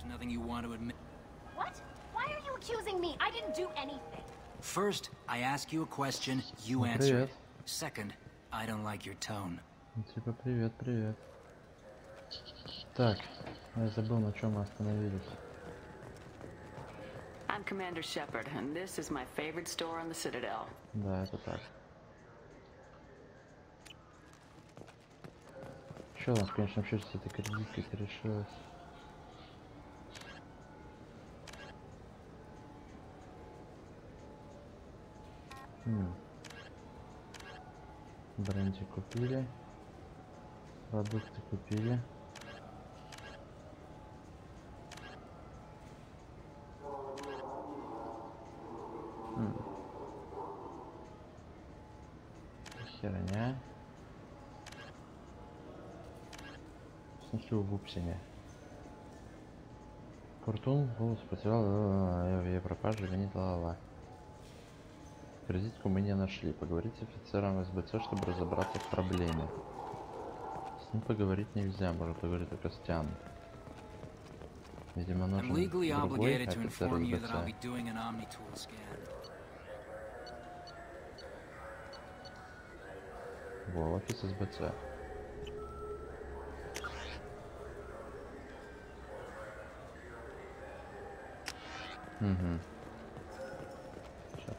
Nothing you want to admit. What? Why are you accusing me? I didn't do anything. First, I ask you a question, you answer it. Second, I don't like your tone. Типа, привет, привет. Так, я забыл, на чем мы остановились. I'm Commander Shepard, and this is my favorite store on the Citadel. Да, это так. Что у нас, конечно, вообще с этой кредиткой-то решилось? Бренди купили, продукты купили. Херня. В смысле, в упсине. Куртун голос потерял, я пропажу, винит ла-ла-ла. Кредитку мы не нашли. Поговорить с офицером СБЦ, чтобы разобраться в проблеме. С ним поговорить нельзя, может поговорить только с Тян. Видимо, нужен другой офицер СБЦ. Во, офис СБЦ. Угу.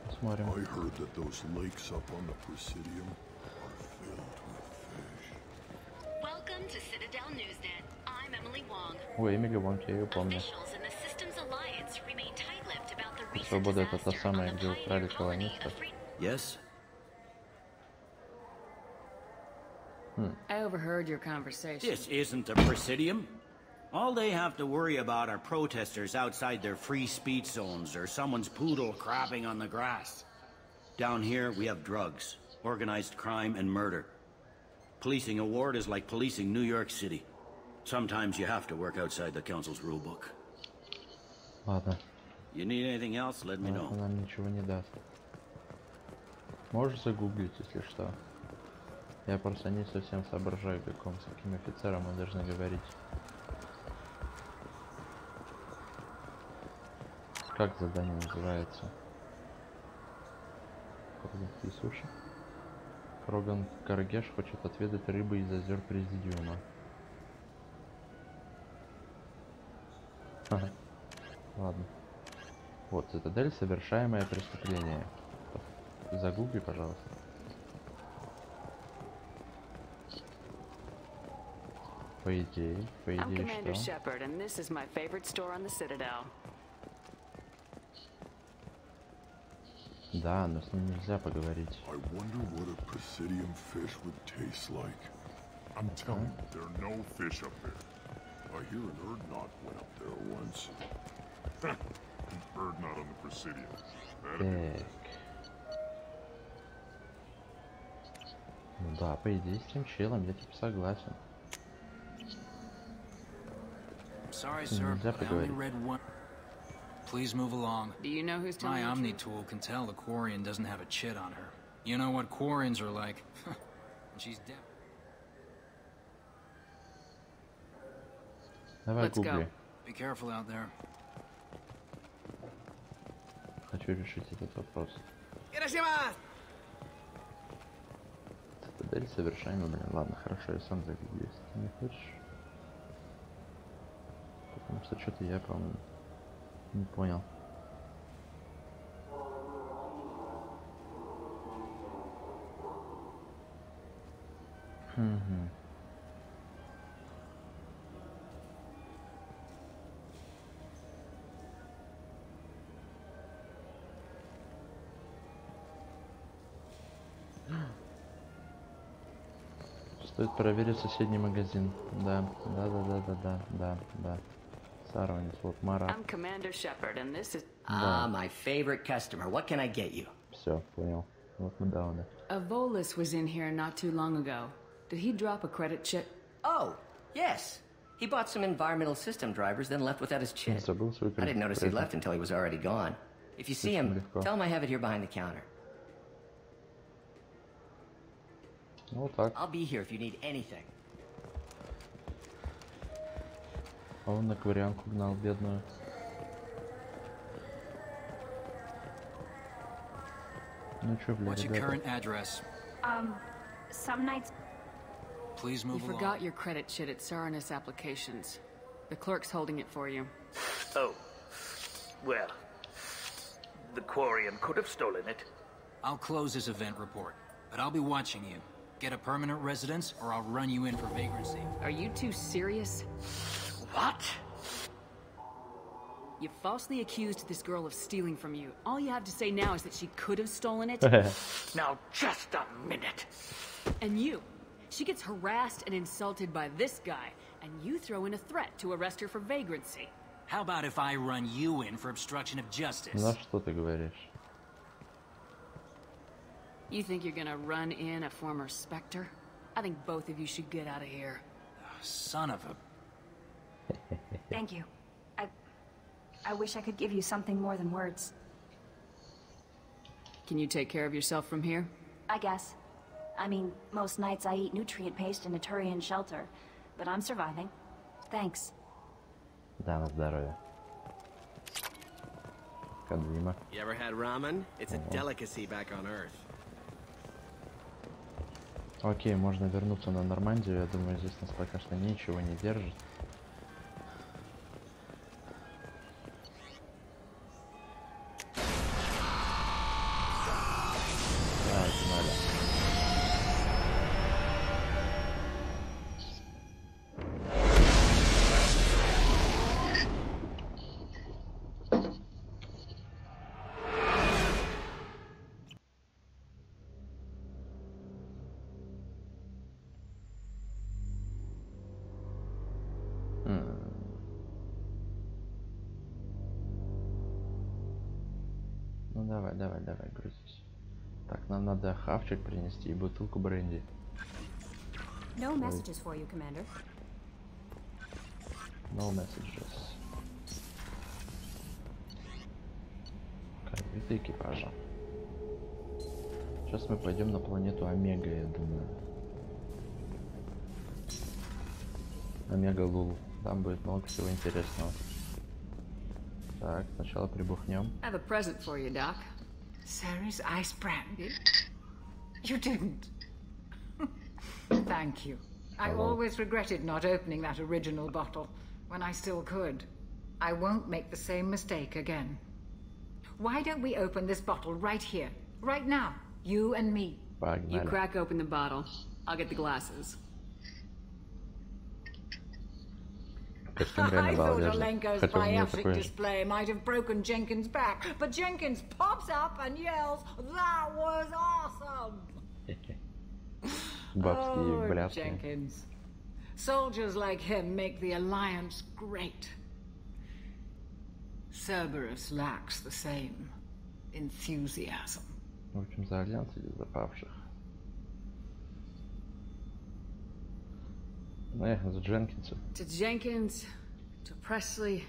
Посмотрим. I heard that those lakes up on the Presidium are filled with fish. Welcome to Citadel Newsnet. I'm Emily Wong. Ой, Эмили Вонг, я ее помню. Свобода — это та самая, где украли колонистов. Yes. I overheard your conversation. This isn't the Presidium. All they have to worry about are protesters outside their free speech zones or someone's poodle crapping on the grass. Down here, we have drugs, organized crime, and murder. Policing a ward is like policing New York City. Sometimes you have to work outside the council's rulebook. Ладно. You need anything else, let me know. Это нам ничего не даст. Можешь загуглить, если что. Я просто не совсем соображаю, с каким офицером мы должны говорить. Как задание называется? Продукты и суши. Кроган Каргеш хочет отведать рыбы из озер Президиума. Ага. Ладно. Вот, цитадель, совершаемое преступление. Загугли, пожалуйста. По идее, I'm Commander что? Shepard, and this is my favorite store on the Citadel. Да, но с ним нельзя поговорить. I wonder what a Presidium fish would taste like. I'm telling you, there are no fish up there. I hear an Erdnot went up there once. An Erdnot on the Presidium. Так. Ну да, по идее, с тем челом я типа согласен. Sorry, sir, but I only read one. Please move along. Do you know who's telling My you? Omni tool can tell the Quarian doesn't have a chit on her. You know what Quarians are like. And she's dead. Давай, Let's go. гугли. Be careful out there. Хочу решить этот вопрос. Цитадель совершаемый, блин. Ладно, хорошо, я сам загуглю, если ты не хочешь. Потому что что-то я, по-моему, не понял. Угу. Стоит проверить соседний магазин. Да. Сара унесла Мара. I'm Commander Shepard, and this is... Ah, my favorite customer. What can I get you? Все, понял. Вот мы дауны. A Volus was in here not too long ago. Did he drop a credit chip? Oh, yes. He bought some environmental system drivers, then left without his chip. Забыл свой I didn't notice he left until he was already gone. If you see him, tell him I have it here behind the counter. Ну вот так. I'll be here if you need anything. А он на кварианку гнал, бедную. Ну чё, блин, What's your ребята. current address? Some nights... Please You move along. forgot your credit chit at Saranus Applications. The clerk's holding it for you. Oh. Well, the Quarian could have stolen it. I'll close this event report, but I'll be watching you. Get a permanent residence, or I'll run you in for vagrancy. Are you two serious? What? You falsely accused this girl of stealing from you. All you have to say now is that she could have stolen it. Now, just a minute. And you. She gets harassed and insulted by this guy, and you throw in a threat to arrest her for vagrancy. How about if I run you in for obstruction of justice? На что ты говоришь? You think you're gonna run in a former Spectre? I think both of you should get out of here. Son of a... Thank you. I wish I could give you something more than words. Can you take care of yourself from here? I guess. I mean, most nights I eat nutrient paste in a Turian shelter, but I'm surviving. Thanks. Да, на здоровье. Кадвима. You ever had ramen? It's a delicacy back on Earth. Окей, можно вернуться на Нормандию. Я думаю, здесь нас пока что ничего не держит. Давай, погнали. Ну давай, грузись. Так, нам надо хавчик принести и бутылку бренди. No messages for you, Commander. No messages. Каюта экипажа. Сейчас мы пойдем на планету Омега, я думаю. Омега Лул. Там будет много всего интересного. Так, сначала прибухнем. I have a present for you, Doc. Sarah's ice brandy? You didn't. Thank you. I always regretted not opening that original bottle when I still could. I won't make the same mistake again. Why don't we open this bottle right here, right now, you and me? You Погнали. crack open the bottle. I'll get the glasses. Костюм I реально thought балдежный. Alenko's Хотя у меня biopic такой же. display might have broken Jenkins' back, but Jenkins pops up and yells, "That was awesome!" Бабские блядки. Jenkins. Soldiers like him make the Alliance great. Cerberus lacks the same enthusiasm. В общем, за Альянс или за павших? За Дженкинса. To Jenkins, to Presley,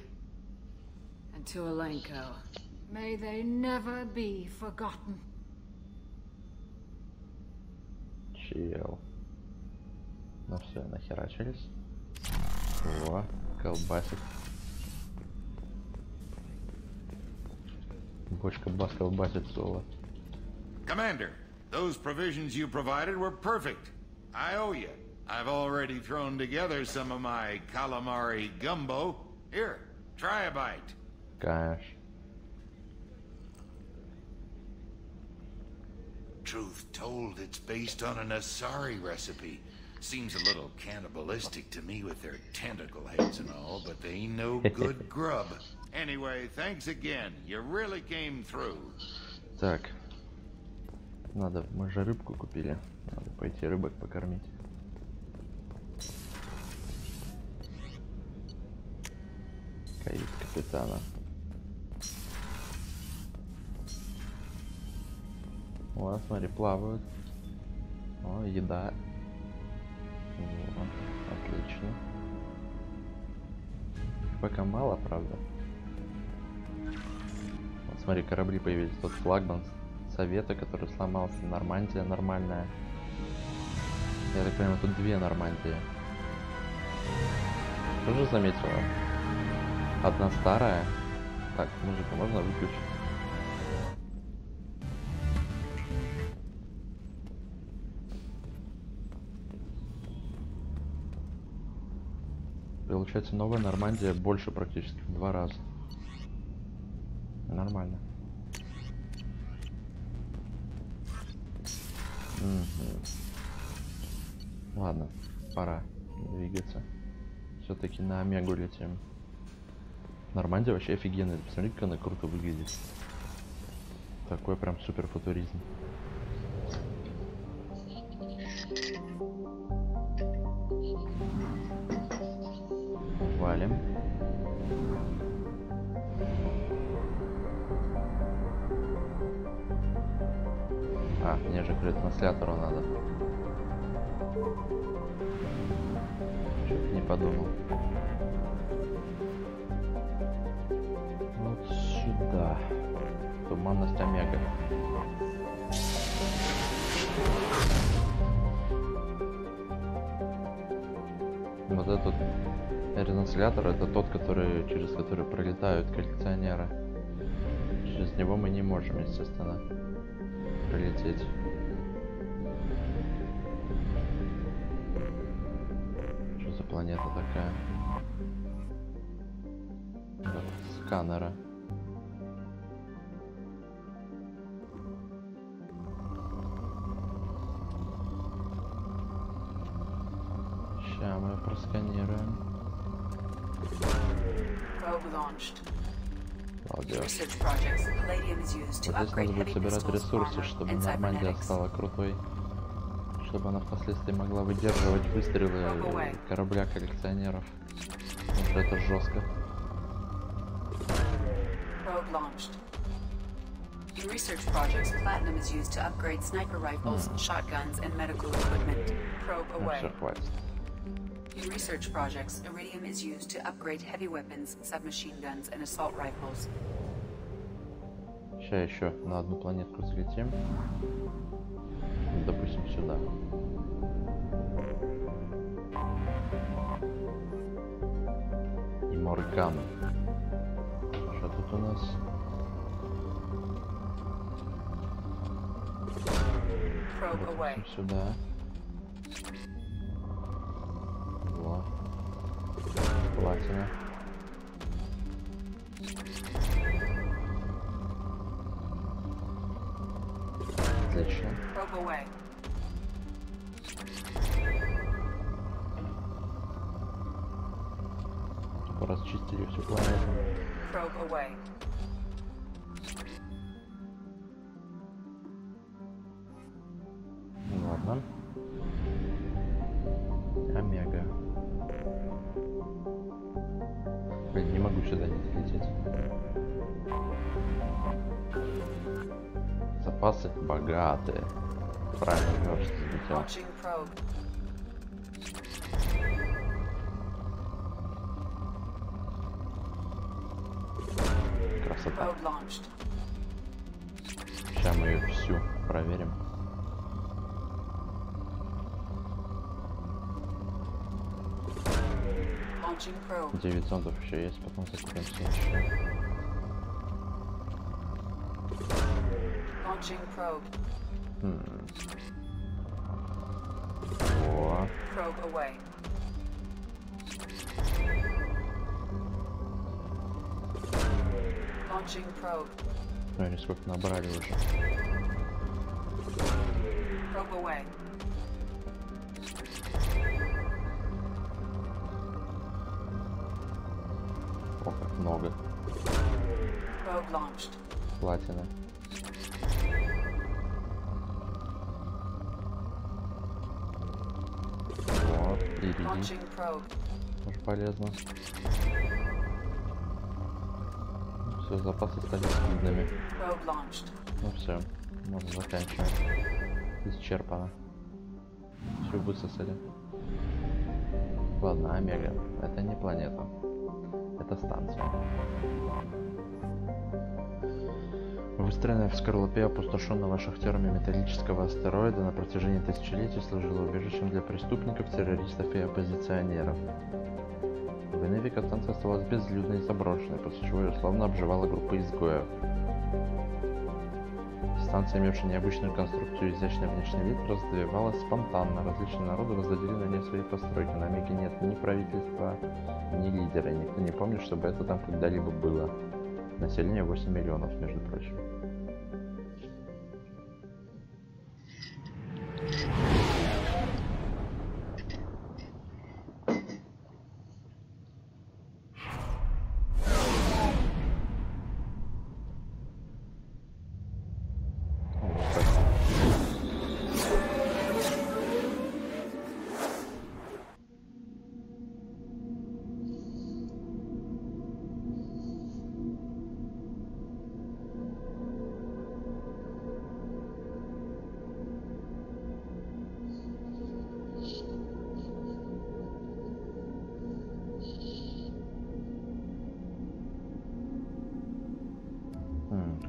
and to Alenko. May they never be forgotten. Чел. Ну все, нахерачились. О, колбасит. Бочка бас колбасит соло. Commander, those provisions you provided were perfect. I owe you. I've already thrown together some of my calamari gumbo. Here, try a bite. Gosh. Truth told, it's based on an Asari recipe. Seems a little cannibalistic to me with their tentacle heads and all, but they ain't no good grub. Anyway, thanks again. You really came through. Так. Надо, мы же рыбку купили. Надо пойти рыбок покормить. Кают капитана. Вот, смотри, плавают. О, еда. Вот, отлично. Пока мало, правда. Вот, смотри, корабли появились. Тот флагман Совета, который сломался. Нормандия нормальная. Я так понимаю, тут две Нормандии. Тоже заметила? Одна старая. Так, музыку можно выключить? Получается, новая Нормандия больше практически в 2 раза. Нормально. Ладно, пора двигаться. Все-таки на Омегу летим. Нормандия вообще офигенная. Посмотри, как она круто выглядит. Такой прям супер футуризм. Валим. А, мне же к ретранслятору надо. Что-то не подумал. Вот сюда. Туманность Омега. Вот этот ретранслятор — это тот, через который пролетают коллекционеры. Через него мы не можем, естественно, пролететь. Что за планета такая? Вот, сканера. Сейчас мы просканируем. Молодец. Вот здесь надо будет собирать ресурсы, чтобы Нормандия стала крутой. Чтобы она впоследствии могла выдерживать выстрелы корабля коллекционеров. Вот это жестко. In research projects, platinum is used to upgrade sniper rifles, shotguns, and medical equipment. Probe away. In research projects, iridium is used to upgrade heavy weapons, submachine guns, and assault rifles. Сейчас еще на одну планетку слетим. Допустим, сюда. И Морган. Что тут у нас? Допустим, сюда. Во. Платина. Отлично. Расчистили всю планету. Ладно. Омега. Блин, не могу сюда не залететь. Запасы богатые. Правильно, верст залетел. Красота. Сейчас мы ее всю проверим. 9 зондов еще есть, потом закупимся еще. Launching probe. О. Probe away. Launching probe. Ну, они сколько набрали уже. Probe away. О, как много. Probe launched. Платина. Вот, ириди. Тоже полезно. Все, запасы стали скудными. Ну все, можно заканчивать. Исчерпано. Все высосали. Ладно, Омега. Это не планета. Это станция. Выстроенная в скорлупе опустошенного шахтерами металлического астероида на протяжении тысячелетий служила убежищем для преступников, террористов и оппозиционеров. В иные века станция оставалась безлюдной и заброшенной, после чего ее словно обживала группа изгоев. Станция, имевшая необычную конструкцию и изящный внешний вид, развивалась спонтанно. Различные народы возводили на ней свои постройки. На Омеге нет ни правительства, ни лидера, и никто не помнит, чтобы это там когда-либо было. Население 8 миллионов, между прочим.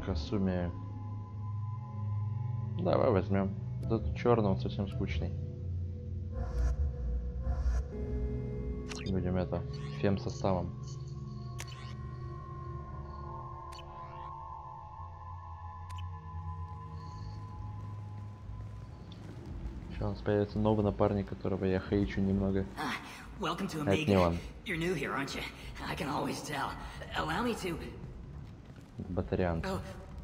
Касуми. Давай возьмем. Да тут черный, он совсем скучный. Будем это фем составом. Сейчас у нас появится новый напарник, которого я хейчу немного. Это не он. Батариан. Oh,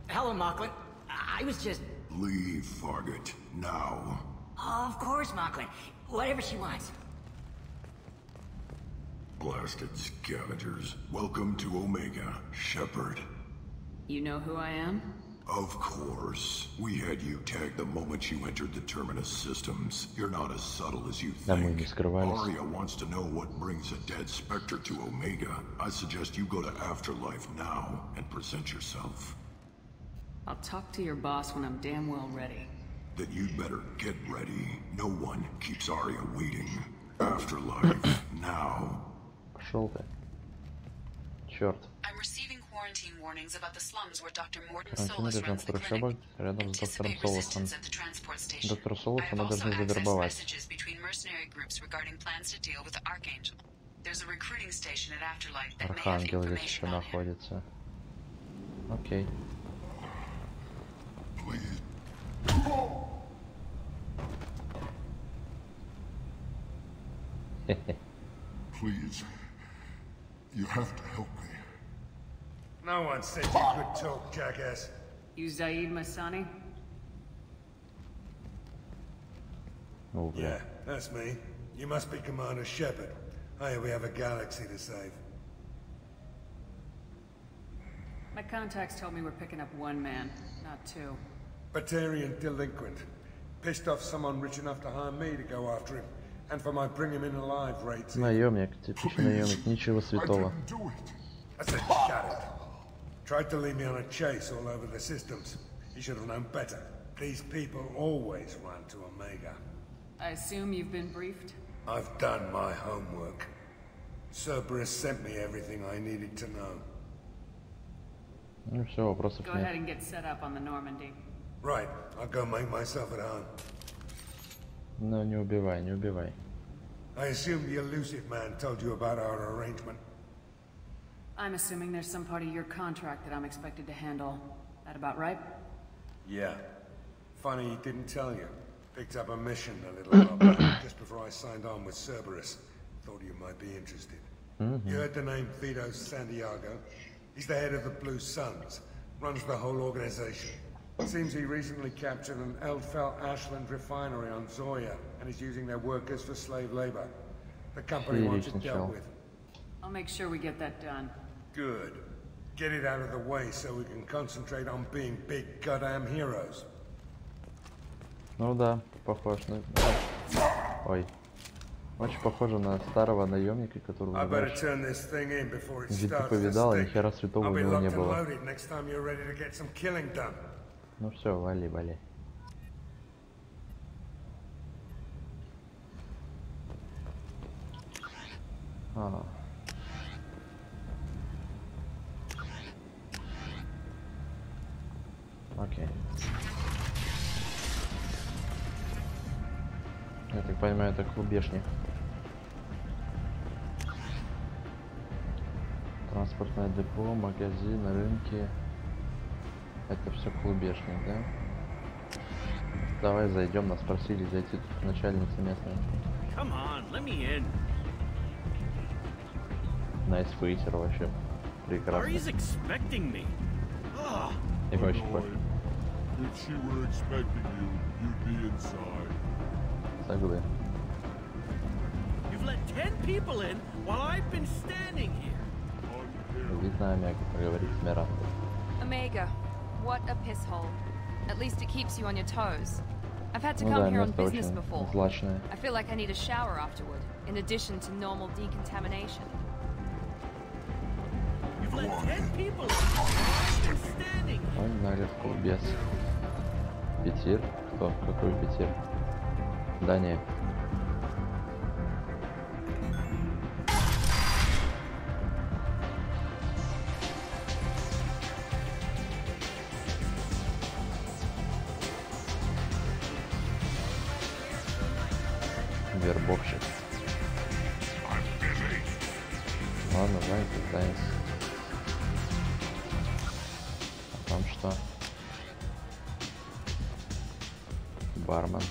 hello, Mocklin. I was just... Leave, Fargate. Now. Oh, of course, Mocklin. Whatever she wants. Blasted scavengers. Welcome to Omega, Shepard. You know who I am? Of course. We had you tagged the moment you entered the Terminus systems. You're not as subtle as you think. Aria wants to know what brings a dead Spectre to Omega. I suggest you go to Afterlife now and present yourself. I'll talk to your boss when I'm damn well ready. Then you'd better get ready. No one keeps Aria waiting. Afterlife now. Пошел ты. Черт. I'm receiving quarantine warnings about the slums where Dr. Morton Карантин Solus режим runs the трущобок clinic. рядом с доктором Anticipate Солосом. resistance at the transport station. Доктора Солоса I've мы also должны accessed завербовать. messages between mercenary groups regarding plans to deal with the Archangel. There's a recruiting station at Afterlife that may have Архангел здесь еще information on him. находится. Окей. Please. You have to help me. No one said you could talk, jackass. You Zaid Masani? Oh, yeah, that's me. You must be Commander Shepard. Hey, we have a galaxy to save. My contacts told me we're picking up one man, not two. Batarian delinquent. Pissed off someone rich enough to hire me to go after him. And for my bring him in alive rates. Наемник, типичный наемник, ничего святого. I said shut it. Tried to lead me on a chase all over the systems. You should have known better. These people always run to Omega. I assume you've been briefed? I've done my homework. Cerberus sent me everything I needed to know. Ну все, вопросов Go ahead нет. and get set up on the Normandy. Right, I'll go make myself at home. Но не убивай, не убивай. I assume the elusive man told you about our arrangement. I'm assuming there's some part of your contract that I'm expected to handle. That about right? Yeah. Funny he didn't tell you. Picked up a mission a little while back, just before I signed on with Cerberus. Thought you might be interested. You heard the name Vito Santiago? He's the head of the Blue Suns. Runs the whole organization. Seems he recently captured an Eldfell Ashland refinery on Zoya, and is using their workers for slave labor. The company wants it dealt with. I'll make sure we get that done. Good. Get it out of the way so we can concentrate on being big goddamn heroes. Ну да, похож на... Ой. Очень похоже на старого наемника, которого виду повидал, и ни хера святого у него не было. Ну все, вали, вали. Окей. Я так понимаю, это клубешник. Транспортное депо, магазин, рынки. Это все клубешник, да? Давай зайдем, нас просили зайти, тут начальница местная. Найс фейтер вообще. Прекрасно. И очень пофиг. Согласен. Вьетнаме, как говорит Смиранда. Omega, what a piss hole. At least it keeps you on your toes. I've had to come here on business before. I feel like I need a shower afterward, in addition to normal decontamination. You've let 10 people standing. Погнали в клубес. Петир? Кто? Какой петир? Да не. Вербовщик. Ладно, давай пытаемся. А там что? Бармен.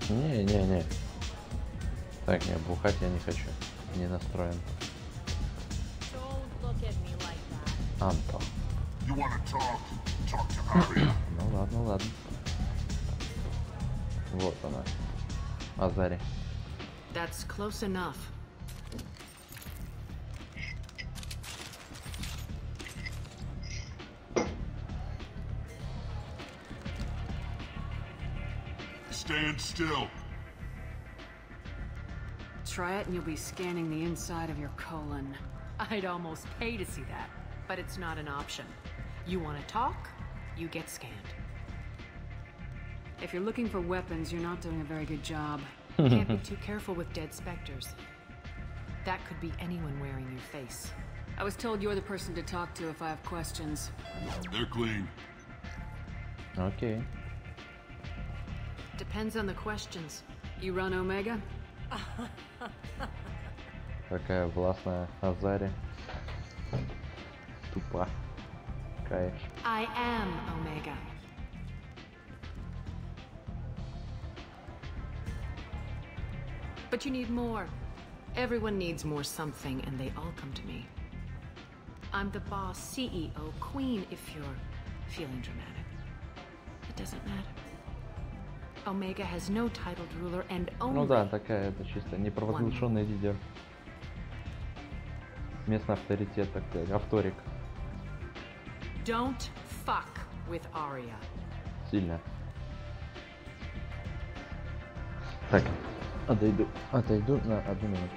Не. Так, не, бухать я не хочу. Не настроен. Анто. Ну ладно. Вот она. Азари. That's close enough. Stand still. Try it and you'll be scanning the inside of your colon. I'd almost pay to see that, but it's not an option. You want to talk, you get scanned. If you're looking for weapons, you're not doing a very good job. Can't be too careful with dead specters. That could be anyone wearing your face. I was told you're the person to talk to if I have questions. They're clean. Okay. Depends on the questions. You run Omega? Какая властная Азари. Тупа. Кайф. I am Omega. But you need more. Everyone needs more something, and they all come to me. I'm the boss, CEO, queen, if you're feeling dramatic. It doesn't matter. Omega has no titled ruler and only... Ну да, такая, это чисто непровозглашенный лидер. Местный авторитет, так сказать, авторик. Don't fuck with Arya. Сильно. Так, отойду на 1 минуту.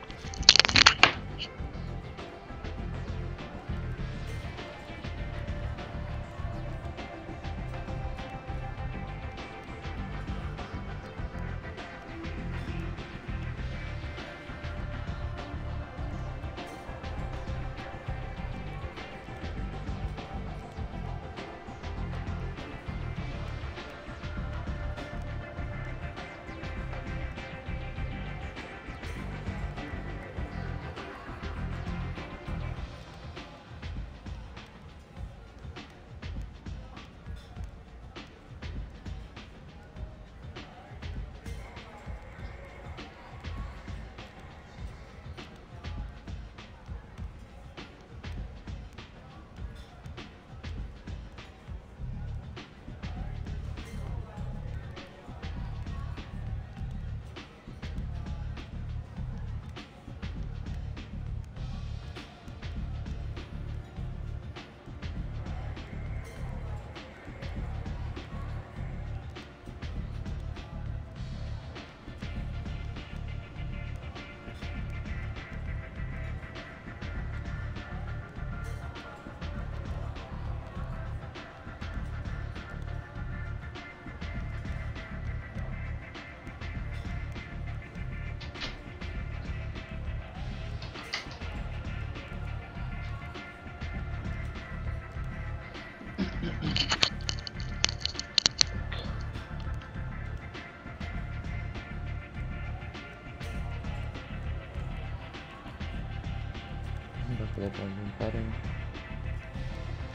Куда по инвентарию.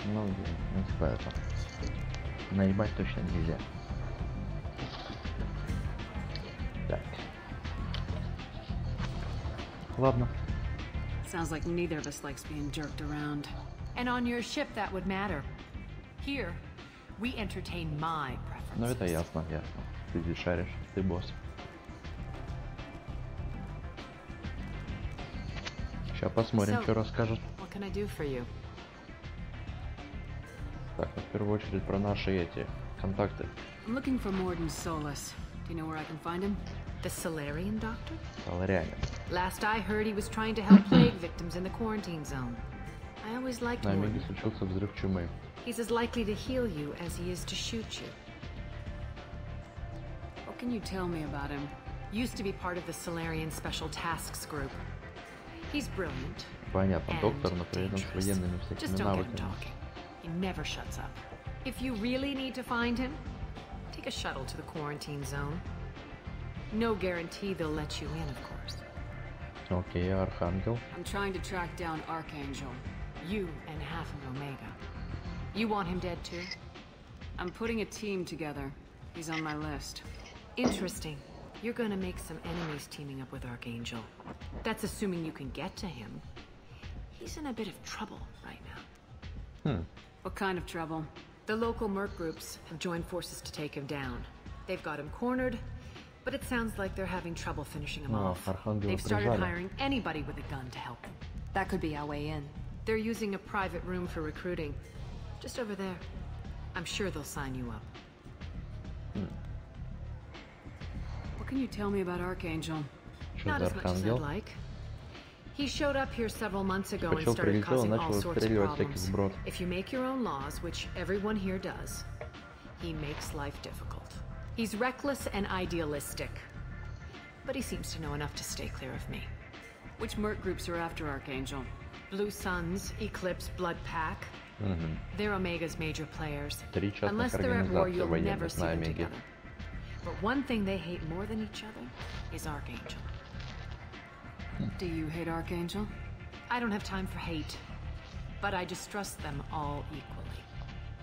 Ну, типа это. Наебать точно нельзя. Так. Ладно. Sounds like neither of us likes being jerked around. And on your ship that would matter. Here, we entertain my preferences. Ну это ясно, ясно. Ты здесь шаришь, ты босс. Сейчас посмотрим, что расскажет. What can I do for you? Так, в первую очередь про наши эти контакты. I'm looking for Morden Solus. Do you know where I can find him? The Solarian doctor? Соларианин. Last I heard, he was trying to help plague victims in the quarantine zone. I always liked На Morden. Омеге случился взрыв чумы. He's as likely to heal you as he is to shoot you. What can you tell me about him? Used to be part of the Solarian Special Tasks Group. He's brilliant. Понятно, доктор, но при этом с военными Just всякими don't get him навыками. talking. He never shuts up. If you really need to find him, take a shuttle to the quarantine zone. No guarantee they'll let you in, of course. Окей, Архангел. I'm trying to track down Archangel. You and half of Omega. You want him dead too? I'm putting a team together. He's on my list. Interesting. You're gonna make some enemies teaming up with Archangel. That's assuming you can get to him. He's in a bit of trouble right now. What kind of trouble? The local merc groups have joined forces to take him down. They've got him cornered, but it sounds like they're having trouble finishing him off. They've started hiring anybody with a gun to help them. That could be our way in. They're using a private room for recruiting. Just over there. I'm sure they'll sign you up. What can you tell me about Archangel? Not as much as I'd like. He showed up here several months ago and started causing all sorts of problems. If you make your own laws, which everyone here does, he makes life difficult. He's reckless and idealistic. But he seems to know enough to stay clear of me. Which merc groups are after Archangel? Blue Suns, Eclipse, Blood Pack. They're Omega's major players. Unless they're at war, you'll never see them together. But one thing they hate more than each other is Archangel. Do you hate Archangel? I don't have time for hate, but I distrust them all equally.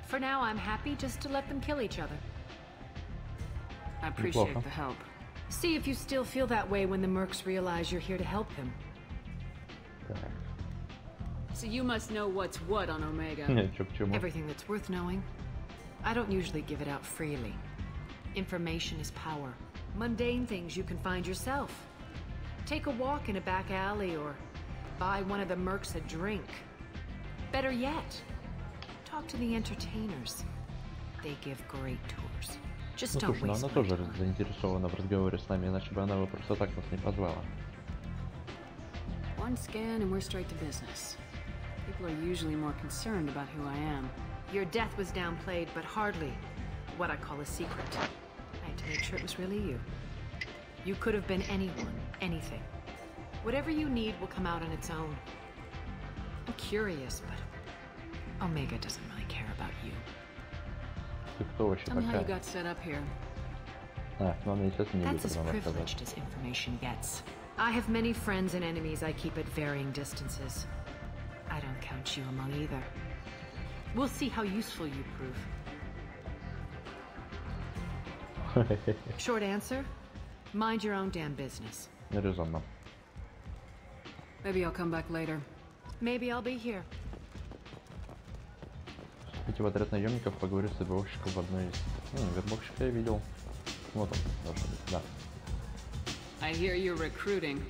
For now, I'm happy just to let them kill each other. I appreciate the help. See if you still feel that way when the mercs realize you're here to help him. So you must know what's what on Omega. Everything that's worth knowing. I don't usually give it out freely. Information is power. Mundane things you can find yourself. Take a walk in a back alley or buy one of the mercs a drink. Better yet, talk to the entertainers. They give great tours. Just don't waste она тоже заинтересована в разговоре с нами, иначе бы она бы просто так нас не позвала. One scan and we're straight to business. People are usually more concerned about who I am. Your death was downplayed, but hardly what I call a secret. I had to make sure it was really you. You could have been anyone, anything. Whatever you need will come out on its own. I'm curious, but Omega doesn't really care about you. Tell me how you got set up here. That's as privileged as information gets. I have many friends and enemies I keep at varying distances. I don't count you among either. We'll see how useful you prove. Short answer? Mind your own damn business. Maybe I'll come back later. Maybe I'll be here. Эти в отряд наемников, поговорю с вербовщиком в одной из... вербовщика я видел. Вот он, должен быть, да. I hear you're recruiting.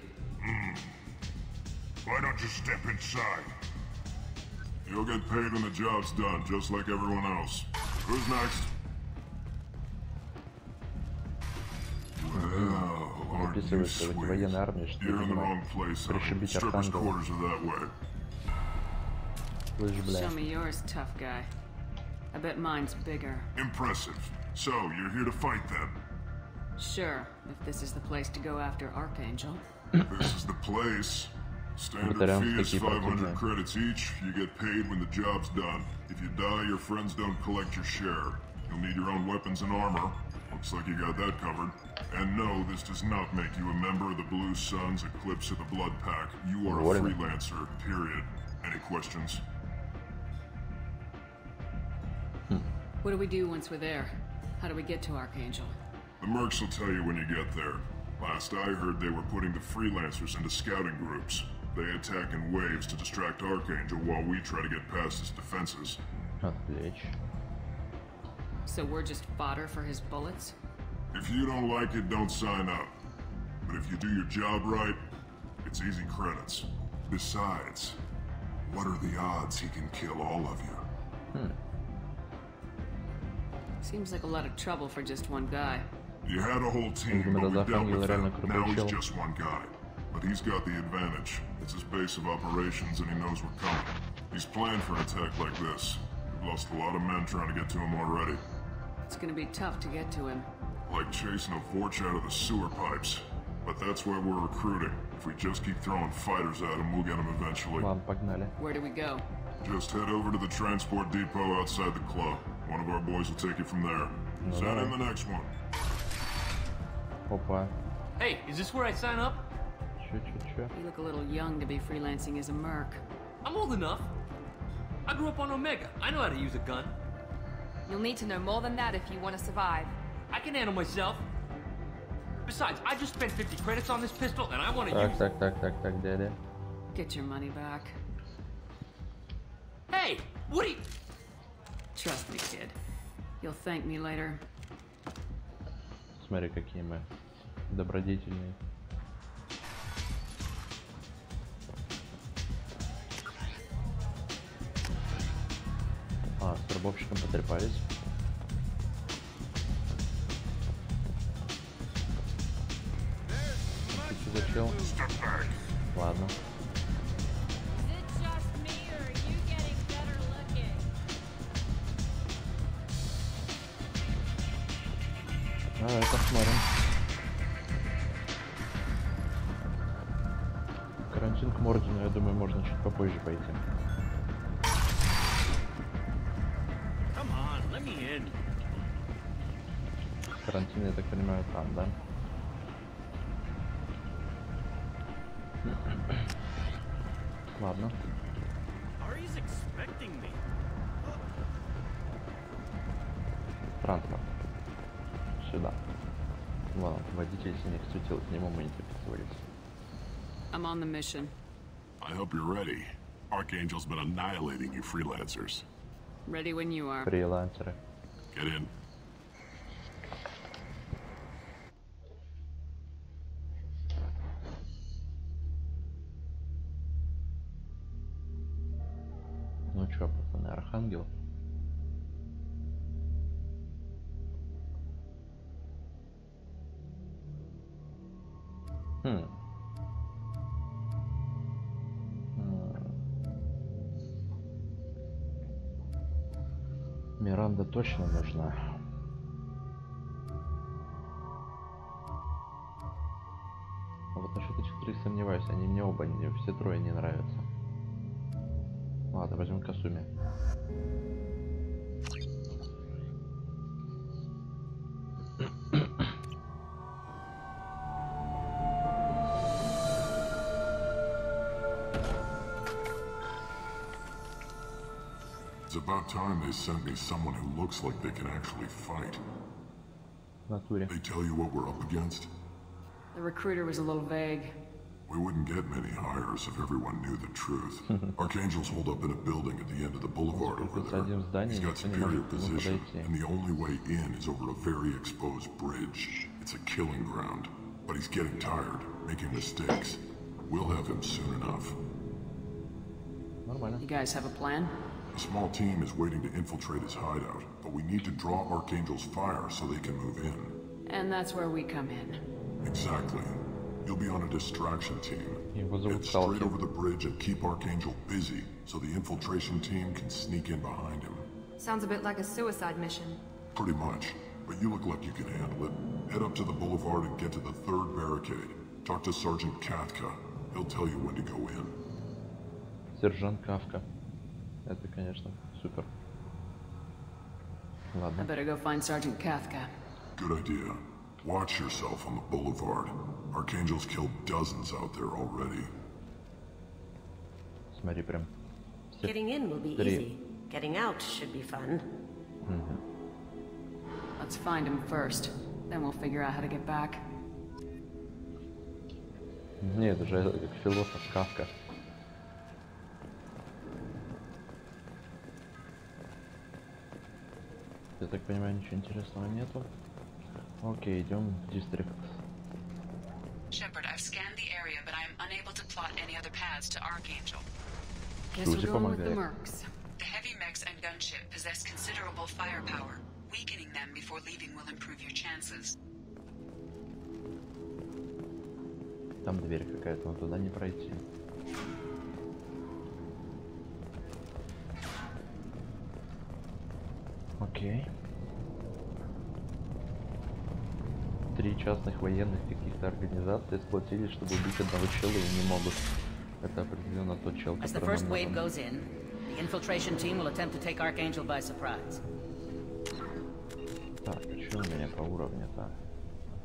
Why don't you step inside? You'll get paid when the job's done, just like everyone else. Who's next? Well, aren't you sweet? You're in the wrong place, Strippers' quarters are that way. Show me yours, tough guy. I bet mine's bigger. Impressive. So, you're here to fight them? Sure, if this is the place to go after Archangel. This is the place. Standard fee is 500 credits each. You get paid when the job's done. If you die, your friends don't collect your share. You'll need your own weapons and armor. Looks like you got that covered. And no, this does not make you a member of the Blue Suns, Eclipse, or the Blood Pack. You are a freelancer, period. Any questions? What do we do once we're there? How do we get to Archangel? The mercs will tell you when you get there. Last I heard, they were putting the freelancers into scouting groups. They attack in waves to distract Archangel while we try to get past his defenses. So we're just fodder for his bullets? If you don't like it, don't sign up. But if you do your job right, it's easy credits. Besides, what are the odds he can kill all of you? Seems like a lot of trouble for just one guy. You had a whole team, but we dealt with that. Now he's just one guy. But he's got the advantage. It's his base of operations and he knows we're coming. He's planned for an attack like this. We've lost a lot of men trying to get to him already. It's gonna be tough to get to him. Like chasing a Vorch out of the sewer pipes. But that's why we're recruiting. If we just keep throwing fighters at him, we'll get him eventually. Where do we go? Just head over to the transport depot outside the club. One of our boys will take you from there. Send in the next one. Hey, is this where I sign up? You look a little young to be freelancing as a merc. I'm old enough. I grew up on Omega. I know how to use a gun. You'll need to know more than that if you want to survive. I can handle myself. Besides, I just spent 50 credits on this pistol and I want to use it. Get your money back. Hey, what are you... Trust me, kid. You'll thank me later. Смотри, какие мы добродетельные. С рабовщиком потрепались. Что за чел? Ладно. Давай посмотрим. Карантин к Мордину, я думаю, можно чуть попозже пойти. Карантин, я так понимаю, там, да? Ладно. Транспорт. Сюда. Ладно, водитель синих светил, к нему мы не приписывались. I'm on the mission. I hope you're ready. Archangel's been annihilating you freelancers. Ready when you are. Фрилансеры. Get in. Ну чё, пацаны, Архангел? Миранда точно нужна. А вот насчет этих троих сомневаюсь, они мне оба, все трое не нравятся. Ладно, возьмем Касуми. It's about time they sent me someone who looks like they can actually fight. They tell you what we're up against? The recruiter was a little vague. We wouldn't get many hires if everyone knew the truth. Archangel's holed up in a building at the end of the boulevard over there. He's got superior position, and the only way in is over a very exposed bridge. It's a killing ground. But he's getting tired, making mistakes. We'll have him soon enough. You guys have a plan? A small team is waiting to infiltrate his hideout, but we need to draw Archangel's fire so they can move in. And that's where we come in. Exactly. You'll be on a distraction team. Head straight over the bridge and keep Archangel busy so the infiltration team can sneak in behind him. Sounds a bit like a suicide mission. Pretty much. But you look like you can handle it. Head up to the boulevard and get to the third barricade. Talk to Sergeant Katka. He'll tell you when to go in. Сержант Кавка. Это, конечно, супер. Ладно. I better go find Sergeant Katka. Good idea. Watch yourself on the boulevard. Archangel's killed dozens out there already. Смотри, прям Getting in will be easy. Getting out should be fun. Let's find him first. Then we'll figure out how to get back. Нет, это же как философ Кавка. Я так понимаю, ничего интересного нету. Окей, идем в дистрикт. Shepard, I've scanned the area, but I'm unable to plot any other paths to Archangel. Guess we're going with the mercs. The heavy mechs and gunship possess considerable firepower. Weakening them before leaving will improve your chances. Там дверь какая-то, но туда не пройти. Окей. 3 частных военных каких-то организаций сплотились, чтобы убить одного чела, и не могут. Это определенно тот чел, который... As the first wave goes in, the infiltration team will attempt to take Archangel by surprise. Так, а что у меня по уровню-то?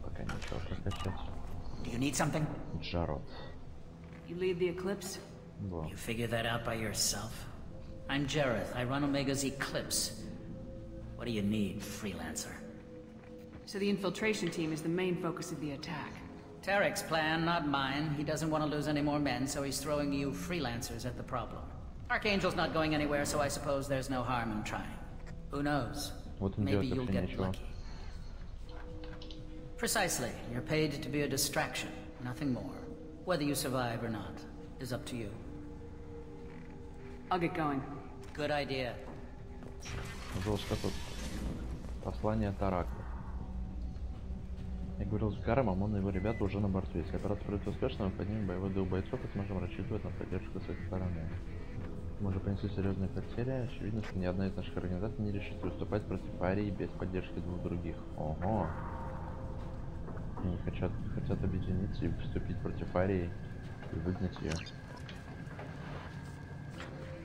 Пока ничего прокачать. Do you need something? Джарод. You lead the Eclipse? Во. You figure that out by yourself? I'm Jareth. I run Omega's Eclipse. What do you need, freelancer? So the infiltration team is the main focus of the attack. Tarek's plan, not mine. He doesn't want to lose any more men, so he's throwing you freelancers at the problem. Archangel's not going anywhere, so I suppose there's no harm in trying. Who knows? Maybe you'll get lucky. Precisely. You're paid to be a distraction, nothing more. Whether you survive or not is up to you. I'll get going. Good idea. Жестко тут. Послание Тарака. Я говорил с Гаромом, он и его ребята уже на борту. Если операция пройдет успешно, мы поднимем боевой дух бойцов и сможем рассчитывать на поддержку с этой стороны. Мы уже понесли серьезные потери. Очевидно, что ни одна из наших организаций не решит выступать против Арии без поддержки двух других. Ого! Они хотят объединиться и выступить против Арии и выгнать ее.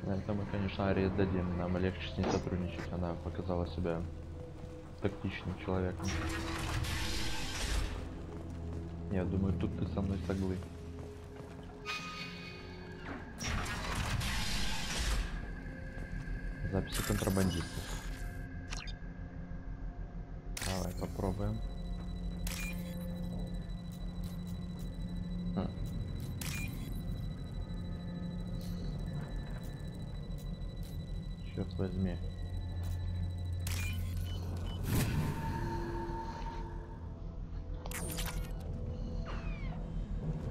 Это мы, конечно, Арии дадим. Нам легче с ней сотрудничать. Она показала себя тактичным человеком. Я думаю, тут ты со мной соглы. Записи контрабандистов. Давай попробуем. Черт возьми.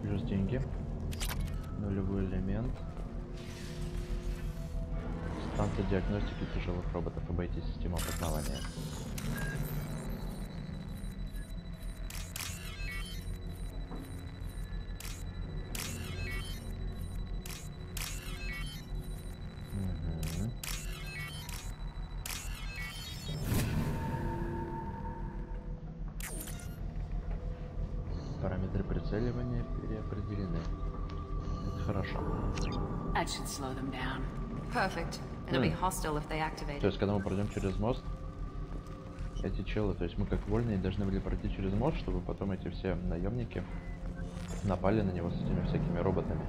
Плюс деньги. Нулевой элемент. Станция диагностики тяжелых роботов. Обойти систему опознавания. Параметры прицеливания переопределены. Это хорошо. That should slow them down. Perfect. It'll be hostile if they activate. То есть, когда мы пройдем через мост, эти челы, то есть мы как вольные должны были пройти через мост, чтобы потом эти все наемники напали на него с этими всякими роботами.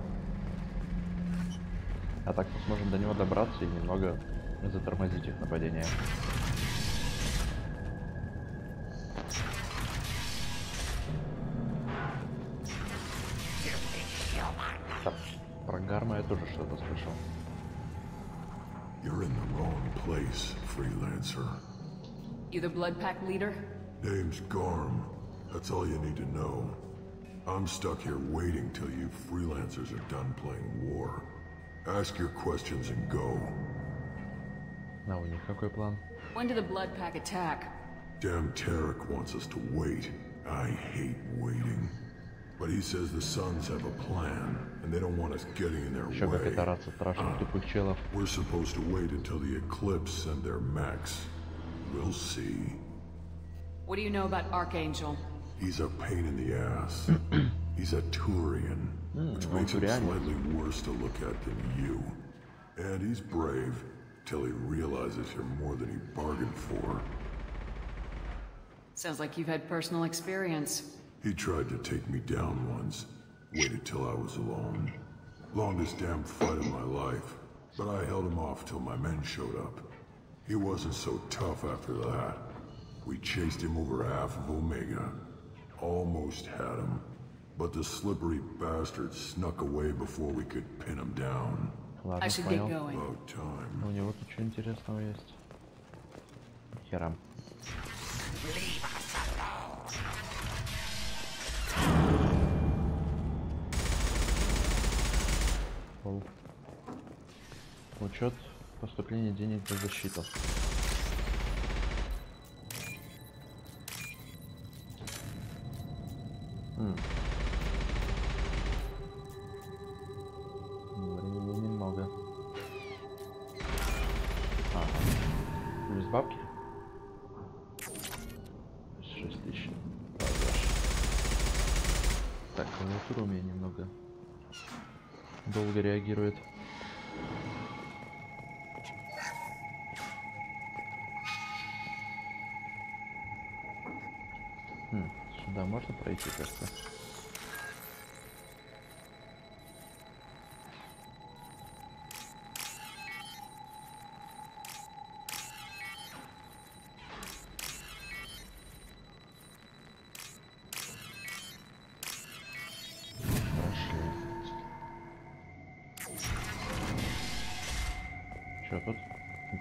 А так мы сможем до него добраться и немного затормозить их нападение. Так, про Гарма я тоже что-то слышал. You're in the wrong place, freelancer. You the Blood Pack leader? Name's Garm. That's all you need to know. I'm stuck here waiting till you freelancers are done playing war. Ask your questions and go. А у них какой план? When do the Blood Pack attack? Damn Tarek wants us to wait. I hate waiting. But he says the Sons have a plan, and they don't want us getting in their way. We're supposed to wait until the Eclipse and their mechs. We'll see. What do you know about Archangel? He's a pain in the ass. He's a Turian, which makes him slightly worse to look at than you. And he's brave, till he realizes you're more than he bargained for. Sounds like you've had personal experience. He tried to take me down once. Waited till I was alone. Longest damn fight of my life. but I held him off till my men showed up. He wasn't so tough after that. We chased him over half of Omega. Almost had him, but the slippery bastard snuck away before we could pin him down. I should get going. About time. У него тут что интересного есть? Херам. Учет поступления денег за защиту. Времени немного. Плюс бабки. 6000. Продаж. Так, клавиатура у меня немного долго реагирует. Сюда можно пройти, кажется. Что тут?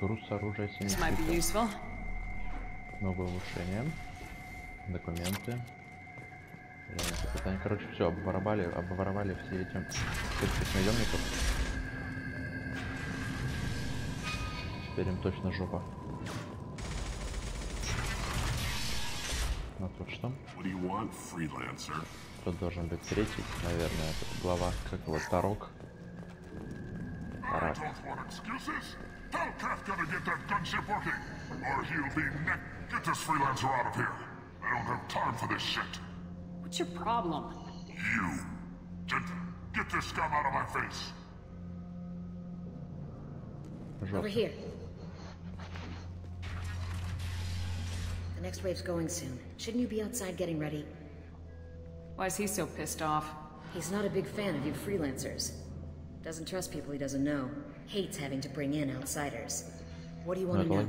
Груз оружия 70. Новое улучшение. Документы. Они, короче, все обворовали все эти наемников. Теперь им точно жопа. Ну тут что? Тут должен быть третий, наверное, это глава, как его, Тарок. Тарак. I don't have time for this shit. What's your problem? You. Get this scum out of my face. Over here. The next wave's going soon. Shouldn't you be outside getting ready? Why is he so pissed off? He's not a big fan of you freelancers. Doesn't trust people he doesn't know. Hates having to bring in outsiders. What do you want to know?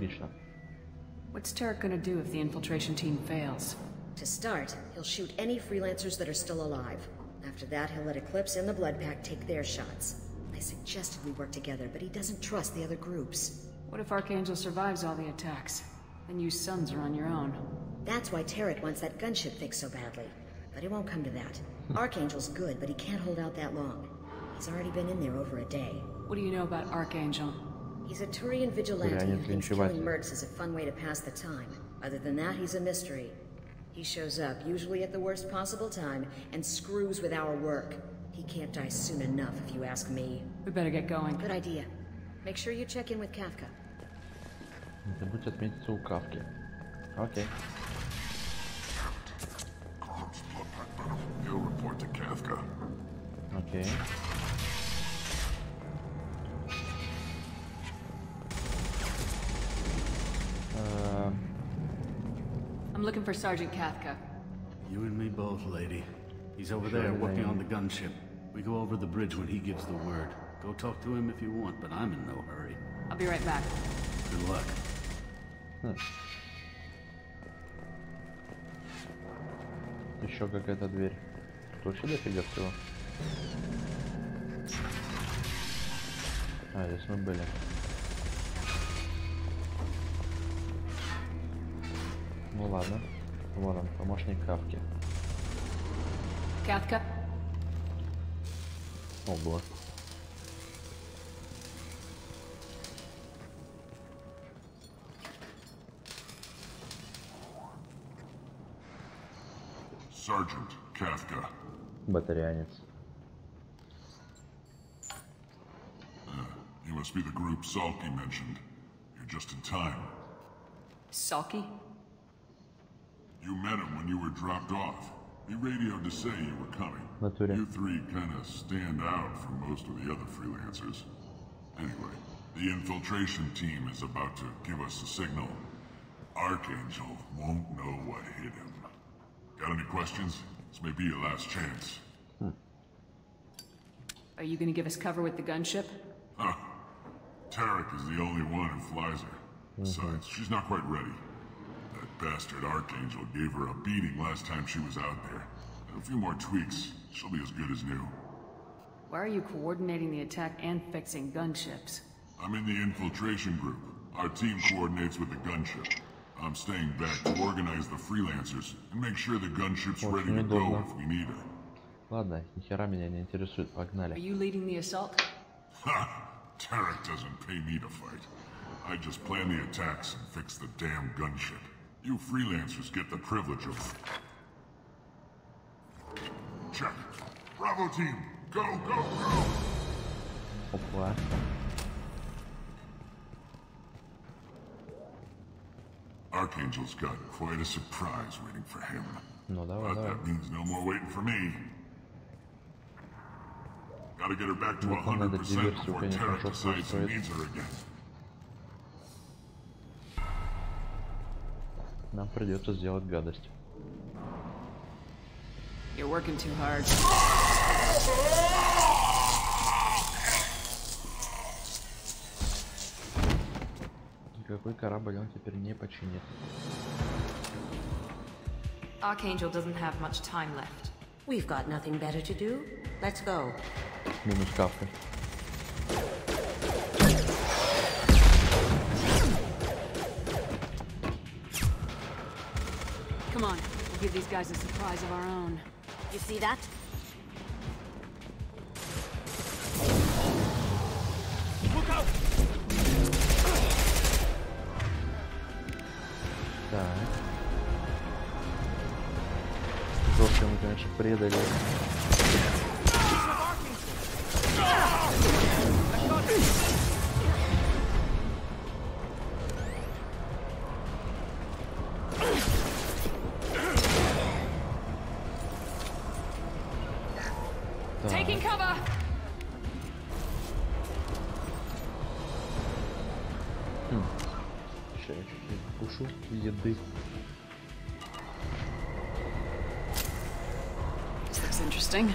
What's Tarek gonna do if the infiltration team fails? To start, he'll shoot any freelancers that are still alive. After that, he'll let Eclipse and the Blood Pack take their shots. I suggested we work together, but he doesn't trust the other groups. What if Archangel survives all the attacks? Then you sons are on your own. That's why Tarek wants that gunship fixed so badly. But it won't come to that. Archangel's good, but he can't hold out that long. He's already been in there over a day. What do you know about Archangel? He's a Turian vigilante who thinks killing mercs is a fun way to pass the time. Other than that, he's a mystery. He shows up, usually at the worst possible time, and screws with our work. He can't die soon enough, if you ask me. We better get going. Good idea. Make sure you check in with Kafka. Не забудь отметиться у Кавки. Окей. He'll report to Kafka. Окей. I'm looking for Sergeant Kafka. You and me both, lady. He's over there working on the gunship. We go over the bridge when he gives the word. Go talk to him if you want, but I'm in no hurry. I'll be right back. Good luck. Еще какая-то дверь. Тут вообще дофига всего. А, здесь мы были. Ну ладно. Вот он, помощник Кавки. Kafka? Ого. Sergeant Kafka. Батарианец. You must be the group Salky mentioned. You're just in time. Salky? You met him when you were dropped off. He radioed to say you were coming. You three kind of stand out from most of the other freelancers. Anyway, the infiltration team is about to give us a signal. Archangel won't know what hit him. Got any questions? This may be your last chance. Are you gonna give us cover with the gunship? Huh. Tarek is the only one who flies her. Besides, she's not quite ready. That bastard Archangel gave her a beating last time she was out there. A few more tweaks, she'll be as good as new. Why are you coordinating the attack and fixing gunships? I'm in the infiltration group. Our team coordinates with the gunship. I'm staying back to organize the freelancers and make sure the gunship's ready to go if we need her. Ладно, нихера меня не интересует, погнали. Are you leading the assault? Ha! Tarek doesn't pay me to fight. I just plan the attacks and fix the damn gunship. You freelancers get the privilege of... Check. Bravo team, go, go, go! Опа. Archangel's got quite a surprise waiting for him. Ну, давай, but that means no more waiting for me. Gotta get her back to 100% before Tarek decides he needs her again. Нам придется сделать гадость. You're working too hard. Никакой корабль он теперь не починит. Archangel doesn't have much time left. We've got nothing better to do. Let's go. Минус капли. Come on, we'll give these guys a surprise of our own. You see that? Look out! Так. Жестко мы, конечно, предали. Taking cover. Сейчас я чуть-чуть вкушу еды. This looks interesting.